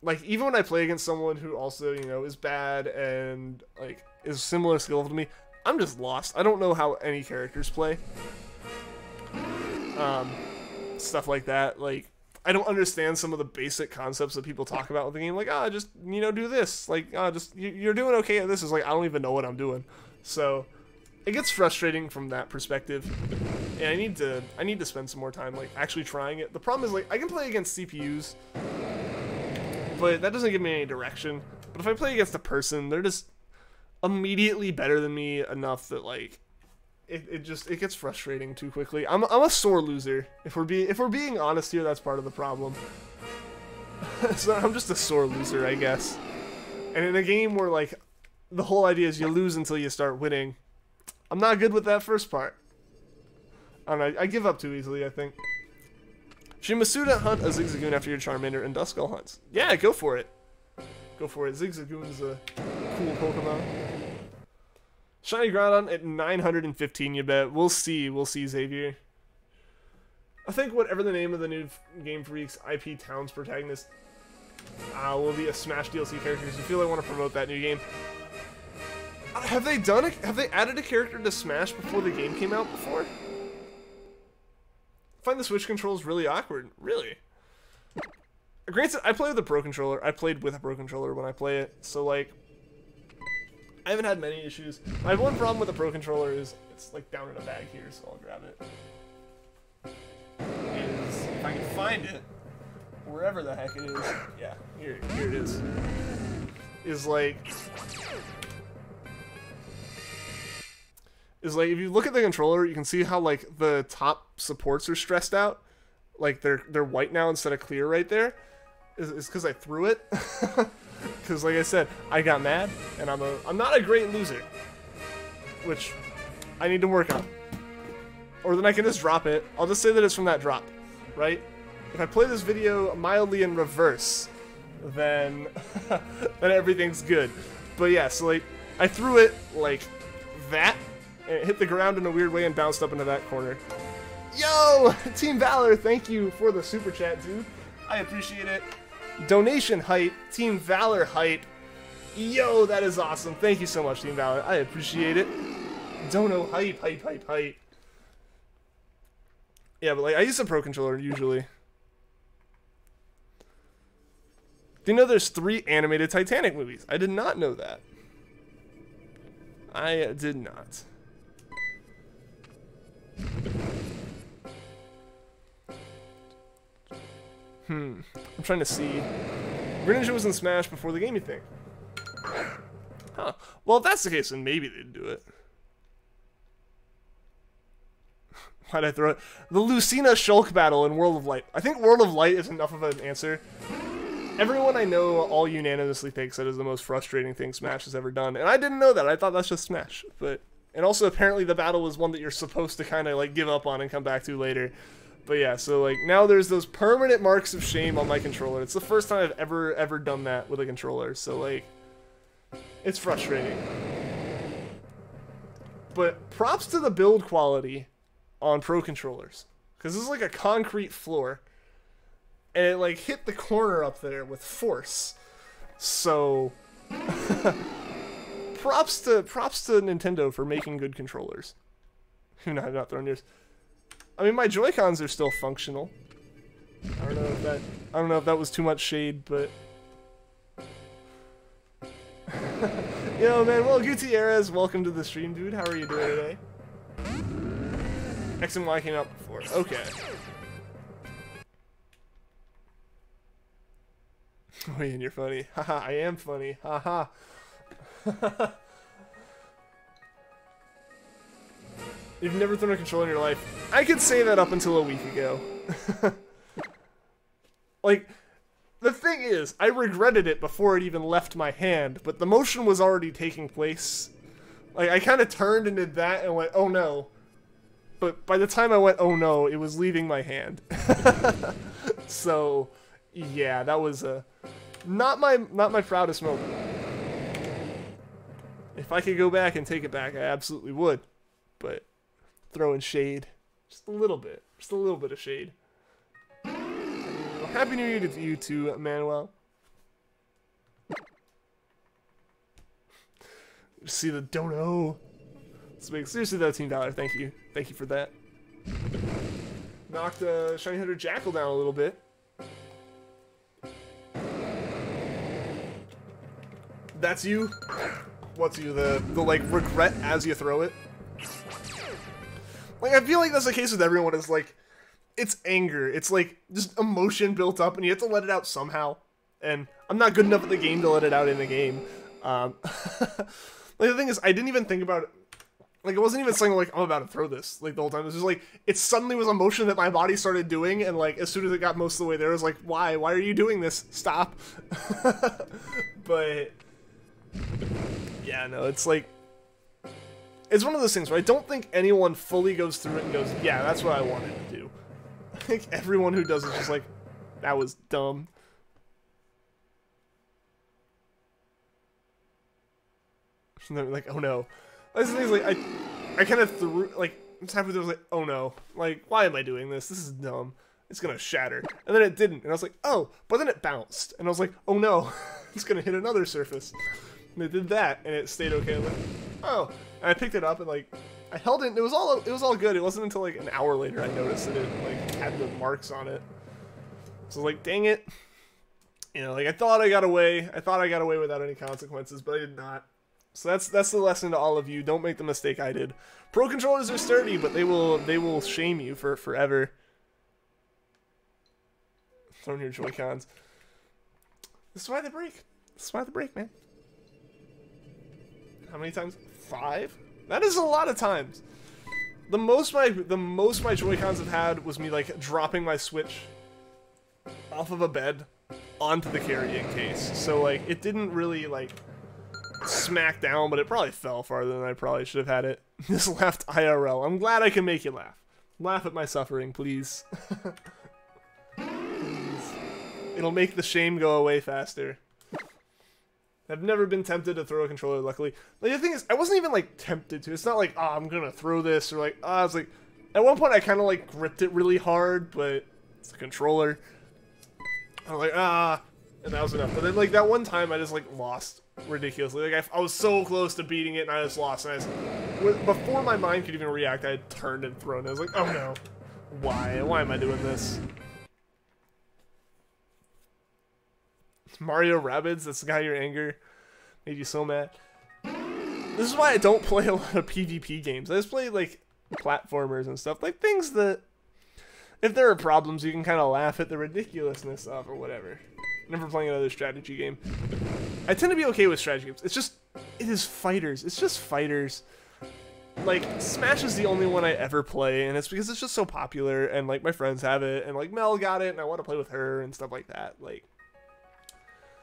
like, even when I play against someone who also, you know, is bad and, like, is similar skill level to me, I'm just lost. I don't know how any characters play. Stuff like that. Like, I don't understand some of the basic concepts that people talk about with the game. Like, just, you know, do this. Like, just, you're doing okay at this. Is like, I don't even know what I'm doing. So, it gets frustrating from that perspective. And I need to spend some more time, like, actually trying it. The problem is, like, I can play against CPUs, but that doesn't give me any direction. But if I play against a person, they're just immediately better than me enough that, like, it gets frustrating too quickly. I'm a sore loser. If we're being honest here, that's part of the problem. So I'm just a sore loser, I guess. And in a game where, like, the whole idea is you lose until you start winning, I'm not good with that first part. I don't know, I give up too easily, I think. Should Masuda hunt a Zigzagoon after your Charmander and Duskull hunts? Yeah, go for it. Go for it. Zigzagoon's a cool Pokemon. Shiny Groudon at 915, you bet. We'll see. We'll see, Xavier. I think whatever the name of the new Game Freaks IP Towns protagonist will be a Smash DLC character, because I feel I want to promote that new game. Have they done it? Have they added a character to Smash before the game came out before? I find the Switch controls really awkward. Really? Granted, I play with a Pro Controller. I played with a Pro Controller when I play it, so, like, I haven't had many issues. I have one problem with the Pro Controller is it's, like, down in a bag here, so I'll grab it. Is, if I can find it, wherever the heck it is, yeah, here it is. Is like, if you look at the controller, you can see how, like, the top supports are stressed out. Like, they're white now instead of clear right there. It's because I threw it. Because, like I said, I got mad, and I'm not a great loser. Which I need to work on. Or then I can just drop it. I'll just say that it's from that drop, right? If I play this video mildly in reverse, then then everything's good. But yeah, so, like, I threw it like that, and it hit the ground in a weird way and bounced up into that corner. Yo! Team Valor, thank you for the super chat, dude. I appreciate it. Donation hype, Team Valor hype. Yo, that is awesome. Thank you so much, Team Valor. I appreciate it. Dono hype. Yeah, but, like, I use a Pro Controller usually. Do you know there's 3 animated Titanic movies? I did not know that. I did not. I'm trying to see. Greninja was in Smash before the game, you think? Huh. Well, if that's the case, then maybe they'd do it. Why'd I throw it? The Lucina Shulk battle in World of Light. I think World of Light is enough of an answer. Everyone I know all unanimously thinks that is the most frustrating thing Smash has ever done. And I didn't know that. I thought that's just Smash. And also, apparently, the battle was one that you're supposed to kind of, like, give up on and come back to later. But yeah, so, like, now there's those permanent marks of shame on my controller. It's the first time I've ever done that with a controller. So, like, it's frustrating. But props to the build quality on Pro Controllers. Because this is like a concrete floor. And it, like, hit the corner up there with force. So, props to Nintendo for making good controllers. No, I've not thrown yours. I mean, my Joy-Cons are still functional. I don't know if that was too much shade, but yo, Manuel Gutierrez, welcome to the stream, dude. How are you doing today? X and Y came out before. Okay. Oh, Ian, you're funny. Haha, I am funny. Haha. You've never thrown a controller in your life. I could say that up until a week ago. Like, the thing is, I regretted it before it even left my hand, but the motion was already taking place. Like, I kind of turned and did that and went, oh no. But by the time I went, oh no, it was leaving my hand. So, yeah, that was not my proudest moment. If I could go back and take it back, I absolutely would. But throwing shade, just a little bit of shade. Happy New Year to you too, Manuel. See the dono. Let's make seriously that $13. Thank you for that. Knocked Shiny Hunter Jackal down a little bit. That's you. What's you? The like regret as you throw it. Like I feel like that's the case with everyone. Is like. It's anger. It's like just emotion built up, and you have to let it out somehow. And I'm not good enough at the game to let it out in the game. Like the thing is, I didn't even think about it. Like it wasn't even saying like I'm about to throw this like the whole time. It was just like it suddenly was a motion that my body started doing, and like as soon as it got most of the way there, I was like, why? Why are you doing this? Stop. But yeah, no, it's like it's one of those things where I don't think anyone fully goes through it and goes, yeah, that's what I wanted to do. I think everyone who does is just like, that was dumb. And they're like, oh no. That's the thing is like, I kind of threw, like, it's halfway through, I was like, oh no. Like, why am I doing this? This is dumb. It's gonna shatter. And then it didn't. And I was like, oh, but then it bounced. And I was like, oh no. It's gonna hit another surface. And it did that, and it stayed okay. I'm like, oh. And I picked it up and like, I held it, and it was all good. It wasn't until like an hour later I noticed that it like had the marks on it. So like, dang it. You know, like I thought I got away. I thought I got away without any consequences, but I did not. So that's the lesson to all of you. Don't make the mistake I did. Pro controllers are sturdy, but they will shame you for forever. Throwing your Joy-Cons. This is why they break. This is why they break, man. How many times? 5? That is a lot of times. The most my Joy-Cons have had was me like dropping my Switch off of a bed onto the carrying case. So like it didn't really like smack down, but it probably fell farther than I probably should have had it. This left IRL. I'm glad I can make you laugh. Laugh at my suffering, please. Please. It'll make the shame go away faster. I've never been tempted to throw a controller, luckily. Like, the thing is, I wasn't even, like, tempted to. It's not like, oh, I'm gonna throw this, or like, I was like, at one point I kind of, like, gripped it really hard, but it's a controller. I was like, and that was enough. But then, like, that one time I just, like, lost ridiculously. Like, I was so close to beating it, and I just lost. And before my mind could even react, I had turned and thrown. I was like, oh no. Why? Why am I doing this? Mario Rabbids, that's the guy your anger made you so mad. This is why I don't play a lot of PvP games. I just play, like, platformers and stuff. Like, things that, if there are problems, you can kind of laugh at the ridiculousness of or whatever. Never playing another strategy game. I tend to be okay with strategy games. It's just, it is fighters. It's just fighters. Like, Smash is the only one I ever play, and it's because it's just so popular, and, like, my friends have it, and, like, Mel got it, and I want to play with her, and stuff like that. Like,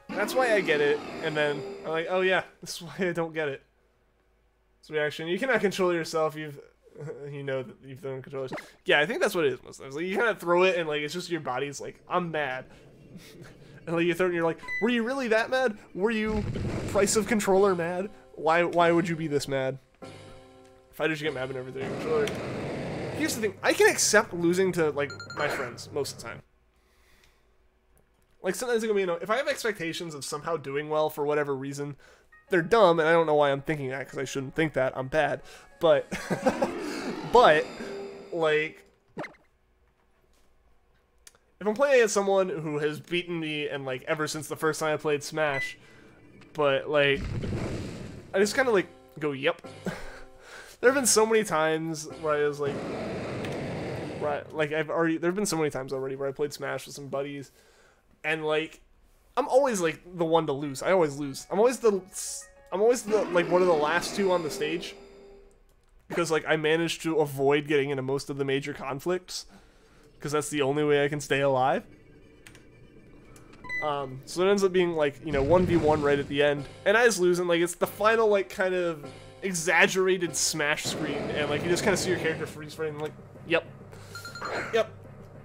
that's why I get it, and then I'm like, oh yeah, this is why I don't get it. This reaction, you cannot control yourself, you know that you've thrown controllers. Yeah, I think that's what it is most times. Like, you kind of throw it, and like, it's just your body's like, I'm mad. And like, you throw it, and you're like, were you really that mad? Were you price of controller mad? Why would you be this mad? Fighters, you get mad whenever they're your controller. Here's the thing, I can accept losing to, like, my friends most of the time. Like, sometimes it'll be, you know, if I have expectations of somehow doing well for whatever reason, they're dumb, and I don't know why I'm thinking that, because I shouldn't think that. I'm bad. But, but, like, if I'm playing against someone who has beaten me, and, like, ever since the first time I played Smash, but, like, I just kind of, like, go, yep. There have been so many times where I was, like, there have been so many times already where I played Smash with some buddies, and, like, I'm always, like, the one to lose. I always lose. I'm always the, like, one of the last two on the stage. Because, like, I managed to avoid getting into most of the major conflicts. Because that's the only way I can stay alive. So it ends up being like, you know, 1v1 right at the end, and I just lose, and like it's the final like kind of exaggerated smash screen, and like you just kind of see your character freeze frame, and like, yep,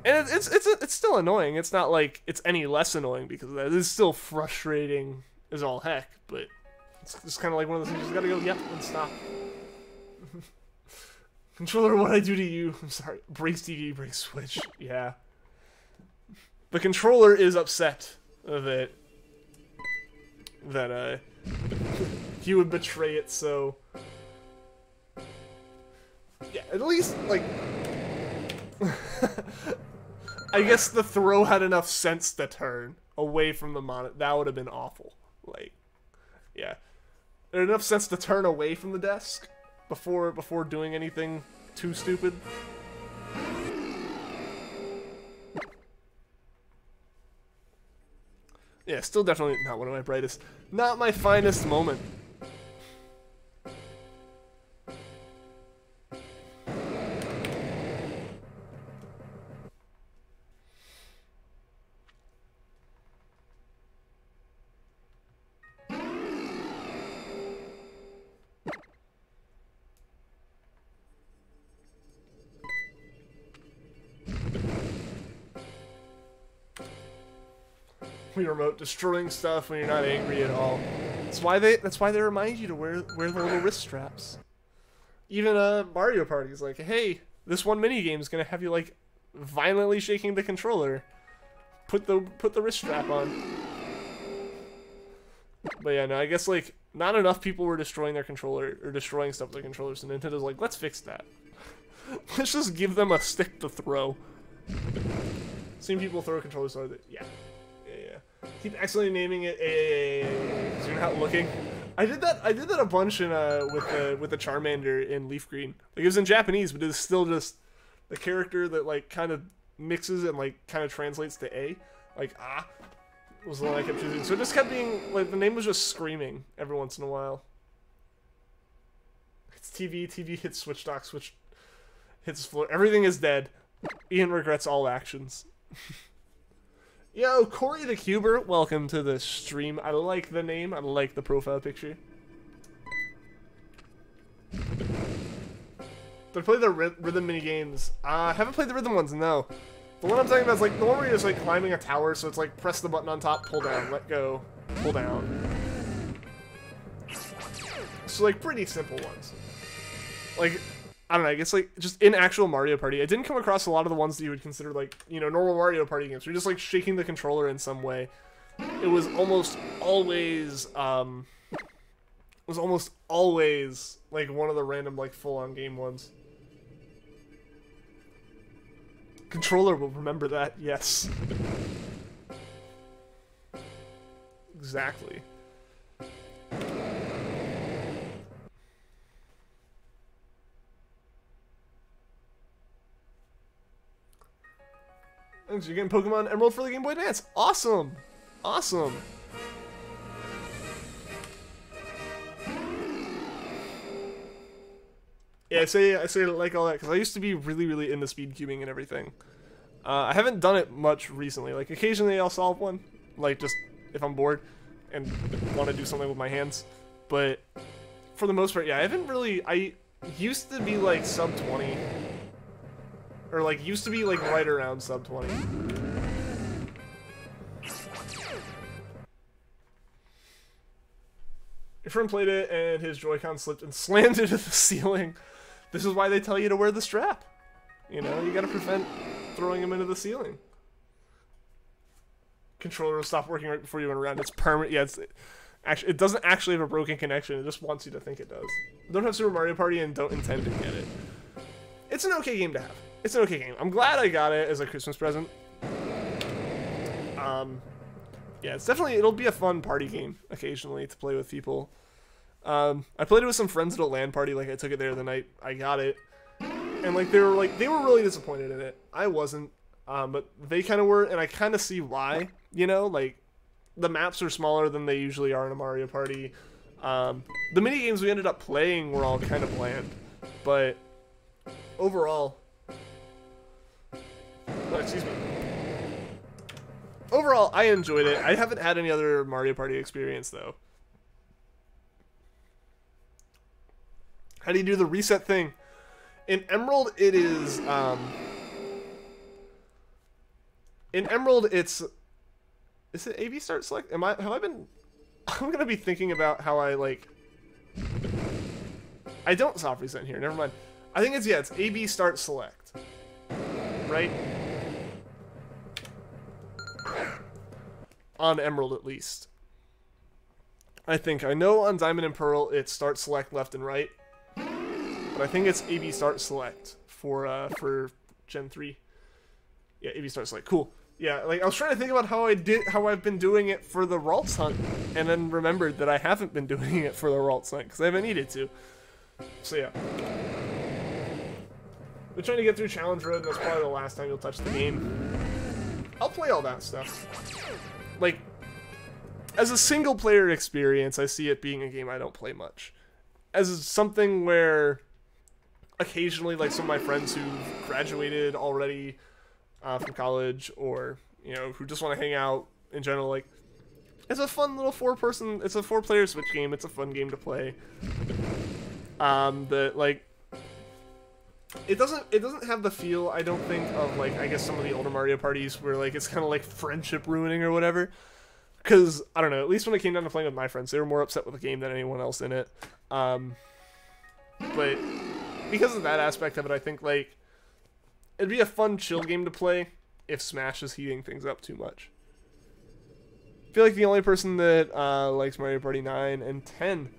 and it's still annoying. It's not like it's any less annoying because of that. It's still frustrating as all heck, but it's just kind of like one of those things. You just gotta go, yep, and stop. Controller, what I do to you? I'm sorry. Breaks TV, breaks Switch. Yeah. The controller is upset that he would betray it. So yeah, at least like I guess the throw had enough sense to turn away from the monitor. That would have been awful. Like, yeah, there had enough sense to turn away from the desk before doing anything too stupid. Yeah, still definitely not one of my brightest. Not my finest moment. We remote destroying stuff when you're not angry at all. That's why they remind you to wear the little wrist straps. Even Mario Party is like, hey, this one mini game is gonna have you like violently shaking the controller. Put the wrist strap on. But yeah, no, I guess like not enough people were destroying their controller or destroying stuff with their controllers, so Nintendo's like, let's fix that. Let's just give them a stick to throw. Seen people throw controllers so that yeah. Keep accidentally naming it AAA because you're not looking. I did that a bunch in with the Charmander in Leaf Green. Like it was in Japanese, but it's still just the character that like kind of mixes and like kind of translates to A. Like was the one I kept choosing. So it just kept being like the name was just screaming every once in a while. It's TV hits Switch dock, Switch hits floor. Everything is dead. Ian regrets all actions. Yo, Corey the Cuber, welcome to the stream. I like the name. I like the profile picture. Did I play the rhythm mini games? I haven't played the rhythm ones, no. The one I'm talking about is like the one where you're just like climbing a tower, so it's like press the button on top, pull down, let go, pull down. So like pretty simple ones. Like, I don't know, I guess like just in actual Mario Party, I didn't come across a lot of the ones that you would consider like, you know, normal Mario Party games. You're just like shaking the controller in some way. It was almost always like one of the random like full-on game ones. Controller will remember that, yes. Exactly. Thanks, you're getting Pokemon Emerald for the Game Boy Advance. Awesome! Awesome! Yeah, I say like all that because I used to be really into speed cubing and everything. I haven't done it much recently. Like occasionally I'll solve one, like just if I'm bored and want to do something with my hands. But for the most part, yeah, I haven't really. I used to be like sub 20. Or like used to be like right around sub 20. Your friend played it and his Joy-Con slipped and slammed into the ceiling. This is why they tell you to wear the strap. You know, you gotta prevent throwing him into the ceiling. Controller will stop working right before you went around. It's permanent. Yeah, actually, it doesn't actually have a broken connection. It just wants you to think it does. Don't have Super Mario Party and don't intend to get it. It's an okay game to have. It's an okay game. I'm glad I got it as a Christmas present. Yeah, it's definitely, it'll be a fun party game occasionally to play with people. I played it with some friends at a LAN party. Like I took it there the night I got it, and like they were really disappointed in it. I wasn't, but they kind of were, and I kind of see why. You know, like the maps are smaller than they usually are in a Mario Party. The mini games we ended up playing were all kind of bland, but overall. Oh, excuse me. overall, I enjoyed it. I haven't had any other Mario Party experience, though. How do you do the reset thing? In Emerald, it is, in Emerald, it's... Is it AV start select? Have I been... I'm gonna be thinking about how I, like... I don't soft reset here, never mind. I think it's, yeah, it's AB start select. Right? On Emerald, at least. I think. I know on Diamond and Pearl, it's start select left and right. But I think it's AB start select for Gen 3. Yeah, AB start select. Cool. Yeah, like, I was trying to think about how I've been doing it for the Ralts hunt, and then remembered that I haven't been doing it for the Ralts hunt, because I haven't needed to. So, yeah. We're trying to get through Challenge Road, and that's probably the last time you'll touch the game. I'll play all that stuff. Like, as a single-player experience, I see it being a game I don't play much. As something where, occasionally, like, some of my friends who graduated already from college, or, you know, who just want to hang out in general, like, it's a fun little it's a 4-player Switch game, it's a fun game to play. That, like, it doesn't have the feel, I don't think, of, like, I guess some of the older Mario parties where, like, it's kind of like friendship ruining or whatever. Because, I don't know, at least when it came down to playing with my friends, they were more upset with the game than anyone else in it. But because of that aspect of it, I think, like, it'd be a fun, chill game to play if Smash is heating things up too much. I feel like the only person that likes Mario Party 9 and 10...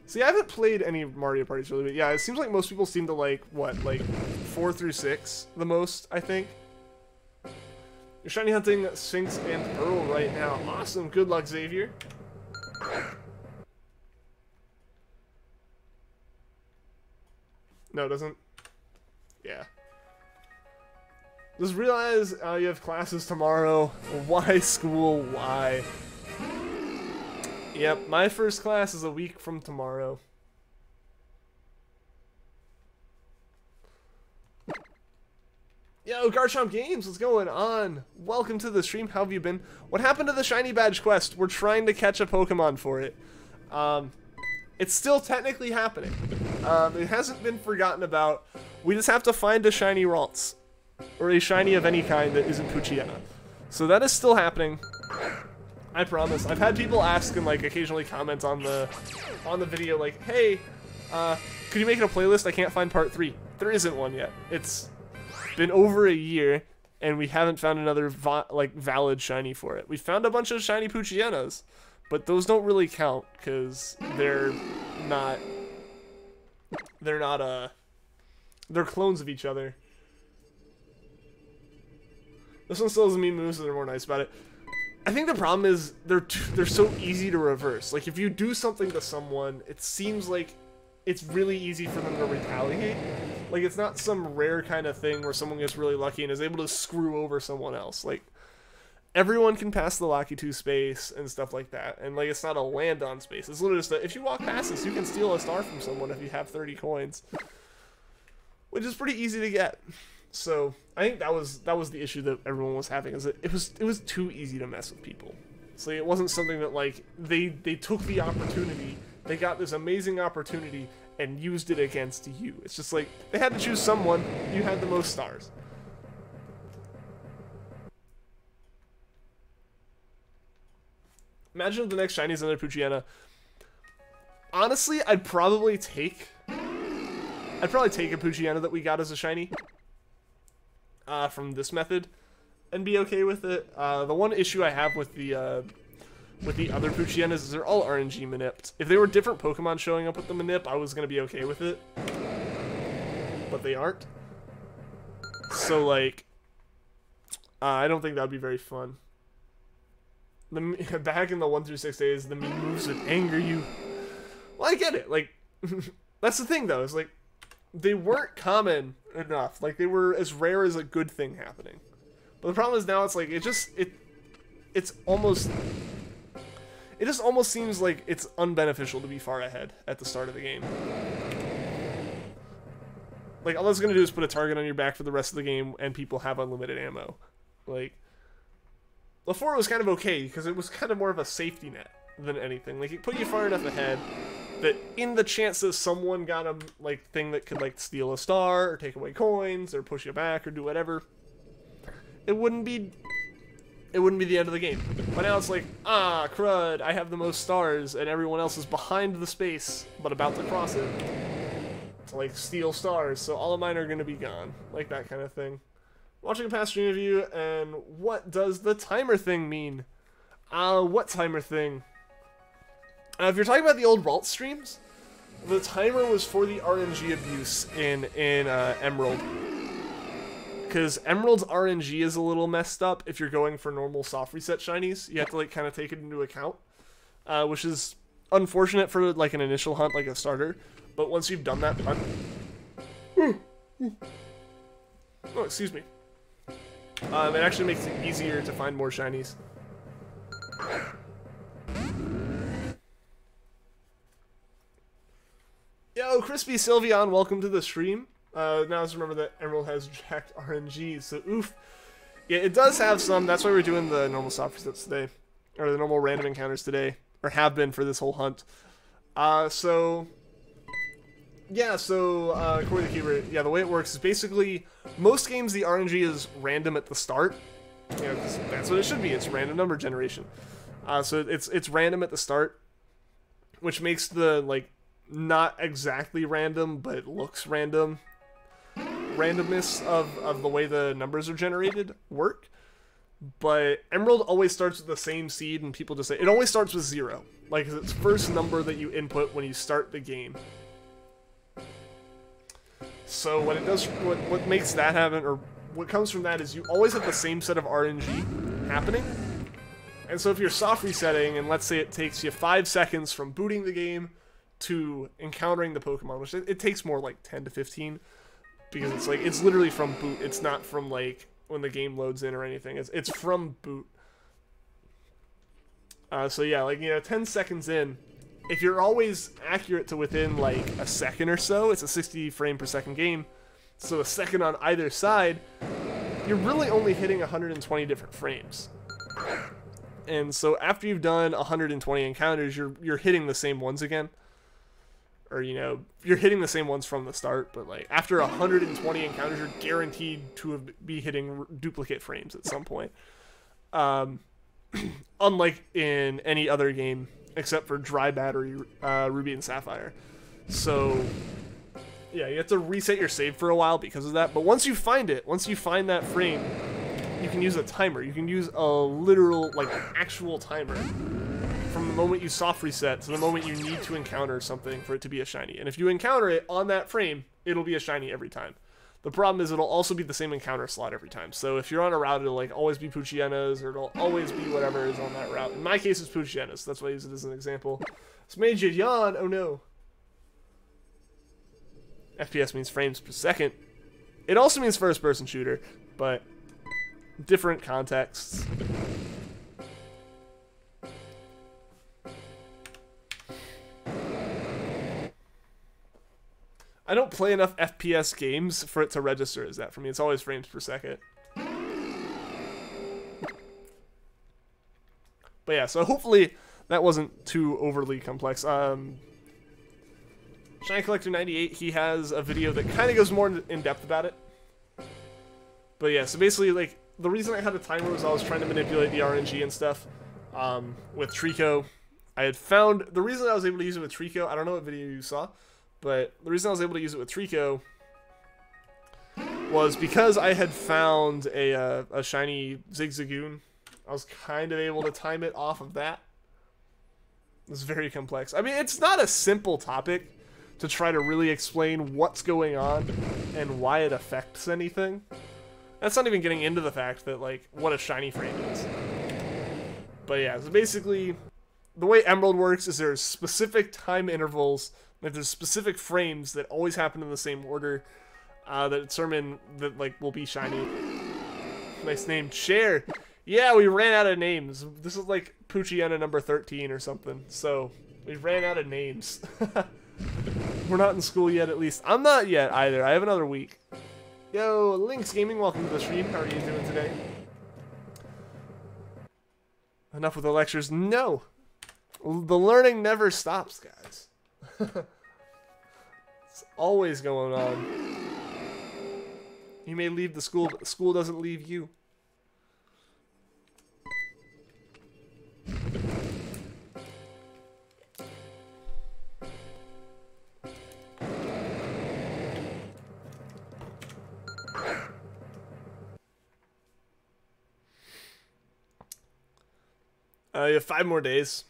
See, I haven't played any Mario Parties really, but yeah, it seems like most people seem to like, what, like 4 through 6 the most, I think. You're shiny hunting Sphinx and Pearl right now. Awesome. Good luck, Xavier. No, it doesn't. Yeah. Just realize you have classes tomorrow. Why school? Why? Yep, my first class is a week from tomorrow. Yo, Garchomp Games, what's going on? Welcome to the stream. How have you been? What happened to the Shiny Badge quest? We're trying to catch a Pokemon for it. It's still technically happening. It hasn't been forgotten about. We just have to find a Shiny Ralts. Or a Shiny of any kind that isn't Poochyena. So that is still happening. I promise. I've had people ask and, like, occasionally comment on the video, like, hey, could you make it a playlist? I can't find part 3. There isn't one yet. It's been over a year, and we haven't found another valid shiny for it. We found a bunch of shiny Poochyenas, but those don't really count because they're clones of each other. This one still has mean moves, so they're more nice about it. I think the problem is they're so easy to reverse. Like, if you do something to someone, it seems like it's really easy for them to retaliate. Like, it's not some rare kind of thing where someone gets really lucky and is able to screw over someone else. Like, everyone can pass the Lucky 2 space and stuff like that. And, like, it's not a land-on space. It's literally just that if you walk past this, you can steal a star from someone if you have 30 coins. Which is pretty easy to get. So, I think that was the issue that everyone was having, is that it was too easy to mess with people. So it wasn't something that, like, they took the opportunity, they got this amazing opportunity, and used it against you. It's just like, they had to choose someone, you had the most stars. Imagine if the next shiny is another Poochyena. Honestly, I'd probably take a Poochyena that we got as a shiny. From this method, and be okay with it. The one issue I have with the other Poochyenas is they're all RNG manipped. If they were different Pokemon showing up with the manip, I was gonna be okay with it. But they aren't. So, like, I don't think that'd be very fun. Back in the 1 through 6 days, the mean moves would anger you. Well, I get it. Like, that's the thing, though. Is like, they weren't common enough. Like, they were as rare as a good thing happening. But the problem is now it's like, it just almost seems like it's unbeneficial to be far ahead at the start of the game. Like, all it's gonna do is put a target on your back for the rest of the game, and people have unlimited ammo. Like, before it was kind of okay, because it was kind of more of a safety net than anything. Like, it put you far enough ahead that in the chance that someone got a, like, thing that could, like, steal a star, or take away coins, or push you back, or do whatever, it wouldn't be the end of the game. But now it's like, ah, crud, I have the most stars, and everyone else is behind the space, but about to cross it, to, like, steal stars, so all of mine are gonna be gone. Like, that kind of thing. Watching a past stream of you, and what does the timer thing mean? What timer thing? If you're talking about the old Ralts streams, the timer was for the RNG abuse in Emerald. Because Emerald's RNG is a little messed up if you're going for normal soft reset shinies. You have to, like, kind of take it into account, which is unfortunate for, like, an initial hunt, like a starter. But once you've done that hunt... Oh, excuse me. It actually makes it easier to find more shinies. Yo, Crispy Sylveon, welcome to the stream. Now let's remember that Emerald has jacked RNG, so oof. Yeah, it does have some. That's why we're doing the normal soft resets today. Or the normal random encounters today. Or have been for this whole hunt. According to the keyword, yeah, the way it works is basically, most games the RNG is random at the start. You know, 'cause that's what it should be. It's random number generation. So it's random at the start, which makes the, like, not exactly random, but it looks random. Randomness of the way the numbers are generated work. But Emerald always starts with the same seed, and people just say, it always starts with 0. Like, it's the first number that you input when you start the game. So what it does, what makes that happen, or what comes from that, is you always have the same set of RNG happening. And so if you're soft resetting, and let's say it takes you 5 seconds from booting the game to encountering the Pokemon, which it takes more like 10 to 15, because it's like, it's literally from boot, it's not from, like, when the game loads in or anything, it's from boot. So yeah, like, you know, 10 seconds in, if you're always accurate to within, like, a second or so, it's a 60 frame per second game, so a second on either side, you're really only hitting 120 different frames. And so after you've done 120 encounters, you're hitting the same ones again. Or, you know, you're hitting the same ones from the start, but, like, after 120 encounters, you're guaranteed to be hitting duplicate frames at some point. Unlike in any other game, except for Dry Battery, Ruby and Sapphire. So, yeah, you have to reset your save for a while because of that, but once you find it, once you find that frame, you can use a timer. You can use a literal, like, actual timer. From the moment you soft reset to the moment you need to encounter something for it to be a shiny. And if you encounter it on that frame, it'll be a shiny every time. The problem is it'll also be the same encounter slot every time. So if you're on a route, it'll, like, always be Poochyenas, or it'll always be whatever is on that route. In my case, it's Poochyenas. That's why I use it as an example. It's made you yawn. Oh no. FPS means frames per second. It also means first-person shooter, but different contexts. I don't play enough FPS games for it to register as that for me. It's always frames per second. But yeah, so hopefully that wasn't too overly complex. Shiny Collector 98, he has a video that kind of goes more in depth about it. But yeah, so basically, like, the reason I had a timer was I was trying to manipulate the RNG and stuff with Treecko. I had found the reason I was able to use it with Treecko. I don't know what video you saw. But the reason I was able to use it with Treecko was because I had found a shiny Zigzagoon. I was kind of able to time it off of that. It was very complex. I mean, it's not a simple topic to try to really explain what's going on and why it affects anything. That's not even getting into the fact that, like, what a shiny frame is. But yeah, so basically, the way Emerald works is there's specific time intervals. Like, there's specific frames that always happen in the same order that determine that, like, will be shiny. Nice name. Cher. Yeah, we ran out of names. This is like Poochyena number 13 or something. So, we ran out of names. We're not in school yet, at least. I'm not yet, either. I have another week. Yo, Lynx Gaming, welcome to the stream. How are you doing today? Enough with the lectures. No! The learning never stops, guys. It's always going on. You may leave the school, but the school doesn't leave you. You have 5 more days.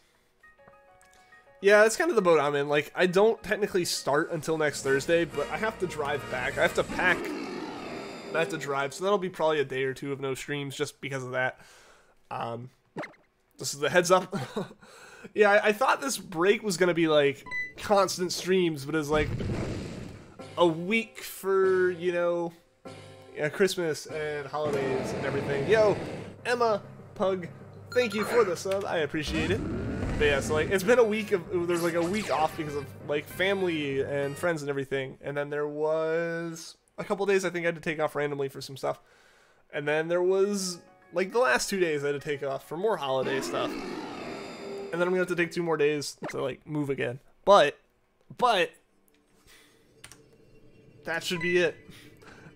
Yeah, that's kind of the boat I'm in. Like, I don't technically start until next Thursday, but I have to drive back. I have to pack. I have to drive, so that'll be probably a day or 2 of no streams just because of that. This is the heads up. Yeah, I thought this break was gonna be like constant streams, but it's like a week for, you know, yeah, Christmas and holidays and everything. Yo, Emma Pug, thank you for the sub. I appreciate it. But yeah, so like it's been a week of, there's like a week off because of like family and friends and everything, and then there was a couple days I think I had to take off randomly for some stuff, and then there was like the last 2 days I had to take off for more holiday stuff, and then I'm gonna have to take 2 more days to like move again. But that should be it.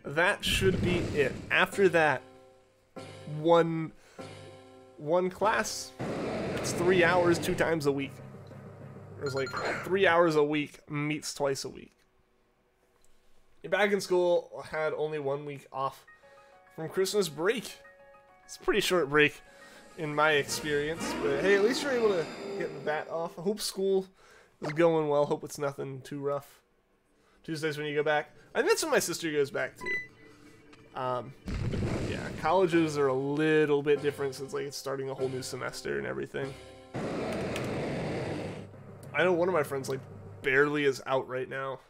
That should be it. After that, one class. It's 3 hours 2 times a week. There's like 3 hours a week meets twice a week. You're back in school, had only 1 week off from Christmas break. It's a pretty short break in my experience, but hey, at least you're able to get that off. I hope school is going well. Hope it's nothing too rough. Tuesdays when you go back. I think that's when my sister goes back too. Yeah, colleges are a little bit different since like it's starting a whole new semester and everything. I know one of my friends like barely is out right now.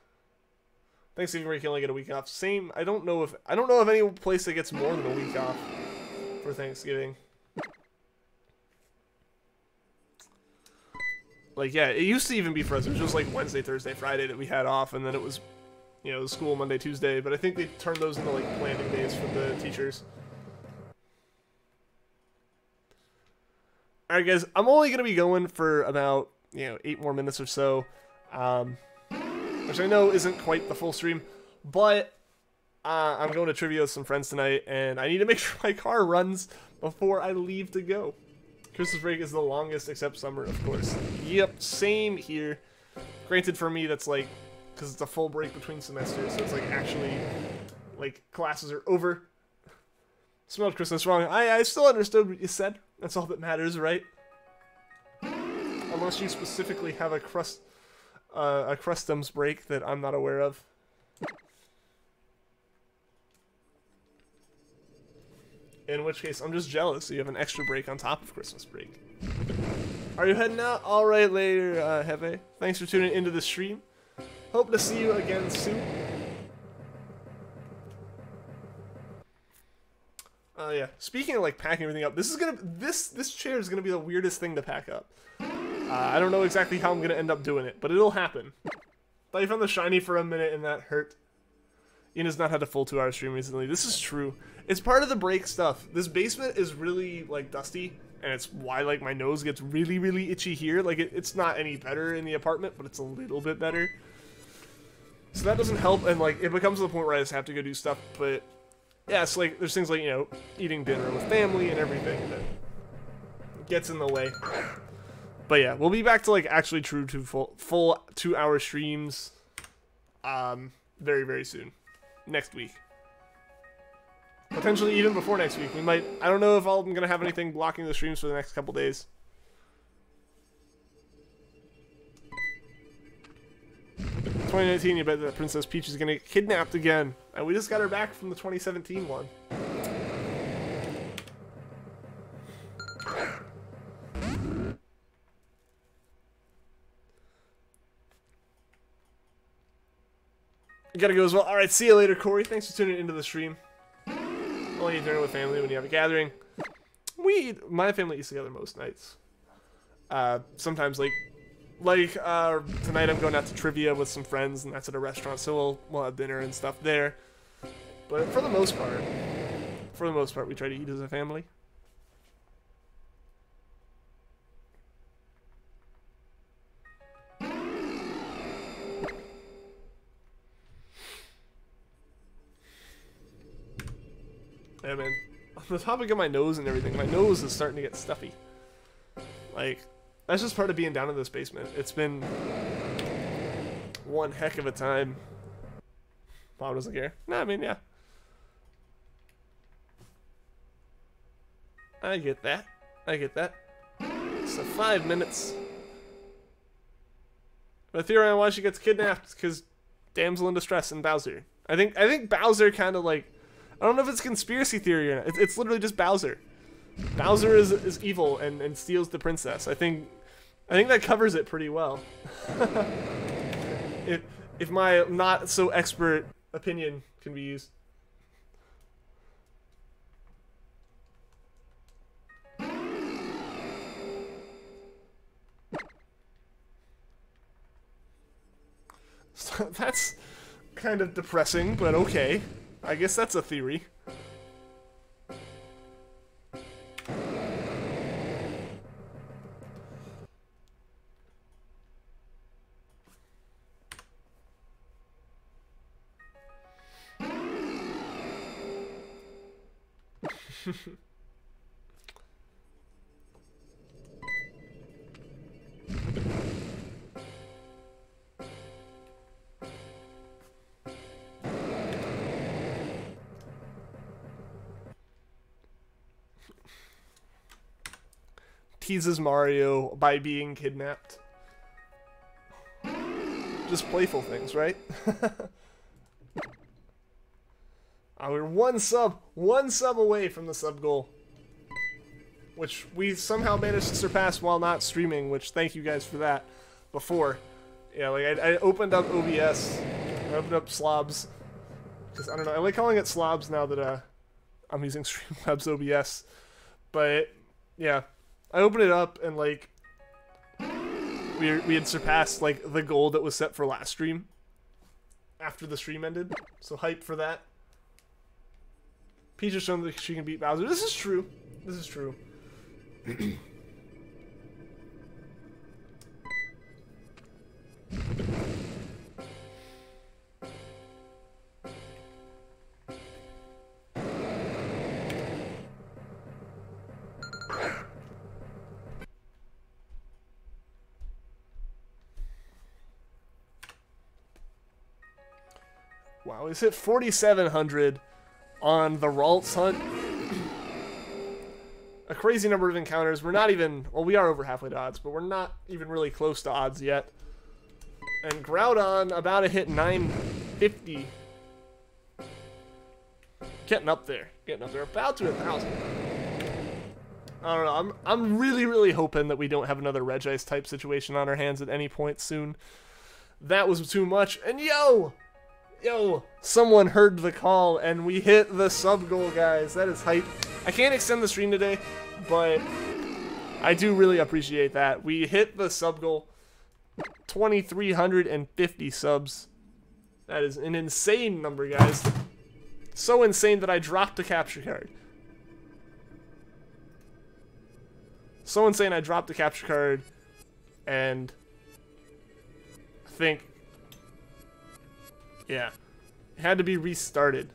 Thanksgiving break, you only get a week off. Same. I don't know of any place that gets more than a week off for Thanksgiving. Like yeah, it used to even be for us. It was just like Wednesday, Thursday, Friday that we had off, and then it was, you know, school Monday, Tuesday, but I think they turned those into like planning days for the teachers. Alright guys, I'm only going to be going for about, you know, 8 more minutes or so, which I know isn't quite the full stream, but I'm going to trivia with some friends tonight, and I need to make sure my car runs before I leave to go. Christmas break is the longest except summer, of course. Yep, same here. Granted for me that's like, because it's a full break between semesters, so it's like actually, like, classes are over. Smelled Christmas wrong. I still understood what you said. That's all that matters, right? Unless you specifically have a customs break that I'm not aware of. In which case, I'm just jealous you have an extra break on top of Christmas break. Are you heading out? Alright later, Heve. Thanks for tuning into the stream. Hope to see you again soon. Yeah. Speaking of like packing everything up, this chair is gonna be the weirdest thing to pack up. I don't know exactly how I'm gonna end up doing it, but it'll happen. Thought you found the shiny for a minute and that hurt. Ian has not had a full 2-hour stream recently. This is true. It's part of the break stuff. This basement is really like dusty, and it's why like my nose gets really, really itchy here. Like it's not any better in the apartment, but it's a little bit better. So that doesn't help, and like it becomes to the point where I just have to go do stuff. But yeah, it's like there's things like, you know, eating dinner with family and everything that gets in the way. But yeah, we'll be back to like actually true to full 2-hour streams very, very soon. Next week. Potentially even before next week. We might, I don't know if I'm gonna have anything blocking the streams for the next couple days. "2019, you bet that Princess Peach is gonna get kidnapped again. And we just got her back from the 2017 one. You gotta go as well. Alright, see you later, Corey. Thanks for tuning into the stream. Only eat dinner with family when you have a gathering. My family eats together most nights. Sometimes tonight I'm going out to trivia with some friends, and that's at a restaurant, so we'll have dinner and stuff there. But for the most part, we try to eat as a family. Yeah, man. On the topic of my nose and everything, my nose is starting to get stuffy. Like, that's just part of being down in this basement. It's been one heck of a time. Mom doesn't care. Nah, I mean, yeah. I get that. I get that. So 5 minutes. But theory on why she gets kidnapped, because damsel in distress and Bowser. I think Bowser kind of like, I don't know if it's conspiracy theory or not. It's literally just Bowser. Bowser is evil and steals the princess. I think that covers it pretty well. if my not so expert opinion can be used. So that's kind of depressing, but okay. I guess that's a theory. Teases Mario by being kidnapped. Just playful things, right? We're one sub away from the sub goal, which we somehow managed to surpass while not streaming, which thank you guys for that before. Yeah, like I opened up OBS, I opened up Slobs, because I don't know, I like calling it Slobs now that I'm using Streamlabs OBS, but yeah. I opened it up and like we had surpassed like the goal that was set for last stream after the stream ended. So hype for that. Peach has shown that she can beat Bowser. This is true. This is true. Wow, he's hit 4,700 on the Ralts hunt. A crazy number of encounters. We're not even, well, we are over halfway to odds, but we're not even really close to odds yet. And Groudon about to hit 950. Getting up there. About to 1,000. I don't know. I'm really hoping that we don't have another Regice type situation on our hands at any point soon. That was too much. And yo, someone heard the call and we hit the sub goal, guys. That is hype. I can't extend the stream today, but I do really appreciate that. We hit the sub goal. 2,350 subs. That is an insane number, guys. So insane that I dropped a capture card. So insane I dropped a capture card and I think, yeah, it had to be restarted.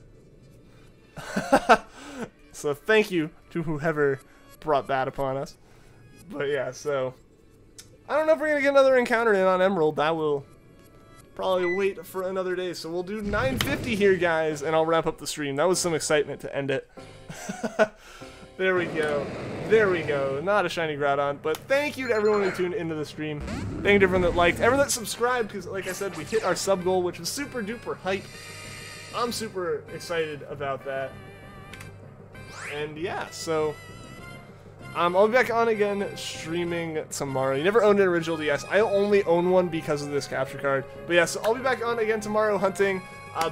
So thank you to whoever brought that upon us. But yeah, so I don't know if we're gonna get another encounter in on Emerald. That will probably wait for another day. So we'll do 950 here, guys, and I'll wrap up the stream. That was some excitement to end it. There we go. There we go. Not a shiny Groudon, but thank you to everyone who tuned into the stream. Thank you to everyone that liked, everyone that subscribed, because like I said, we hit our sub goal, which was super duper hype. I'm super excited about that. And yeah, so I'll be back on again streaming tomorrow. You never owned an original DS. I only own one because of this capture card. But yeah, so I'll be back on again tomorrow hunting.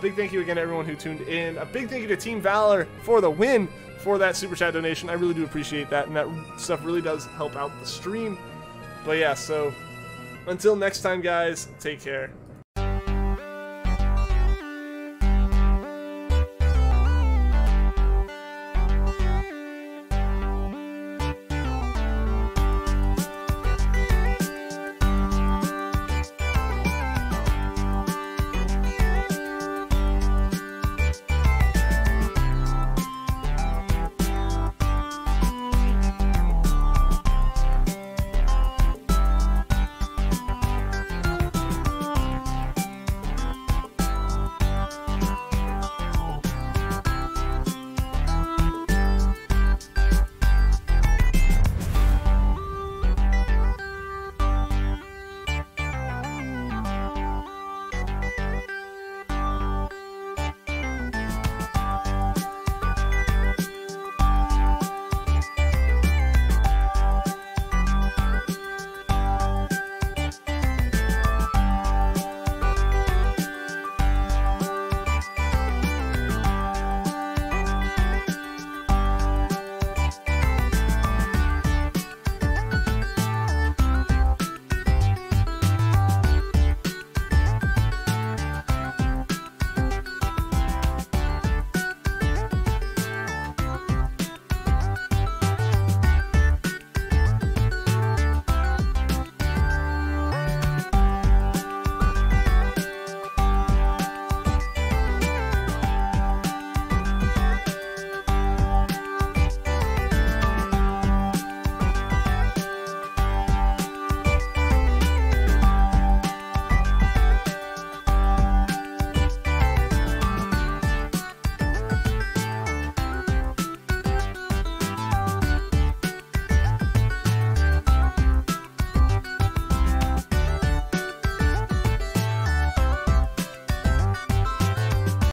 Big thank you again to everyone who tuned in. A big thank you to Team Valor for the win, for that super chat donation. I really do appreciate that, and that stuff really does help out the stream. But yeah, so until next time, guys, take care.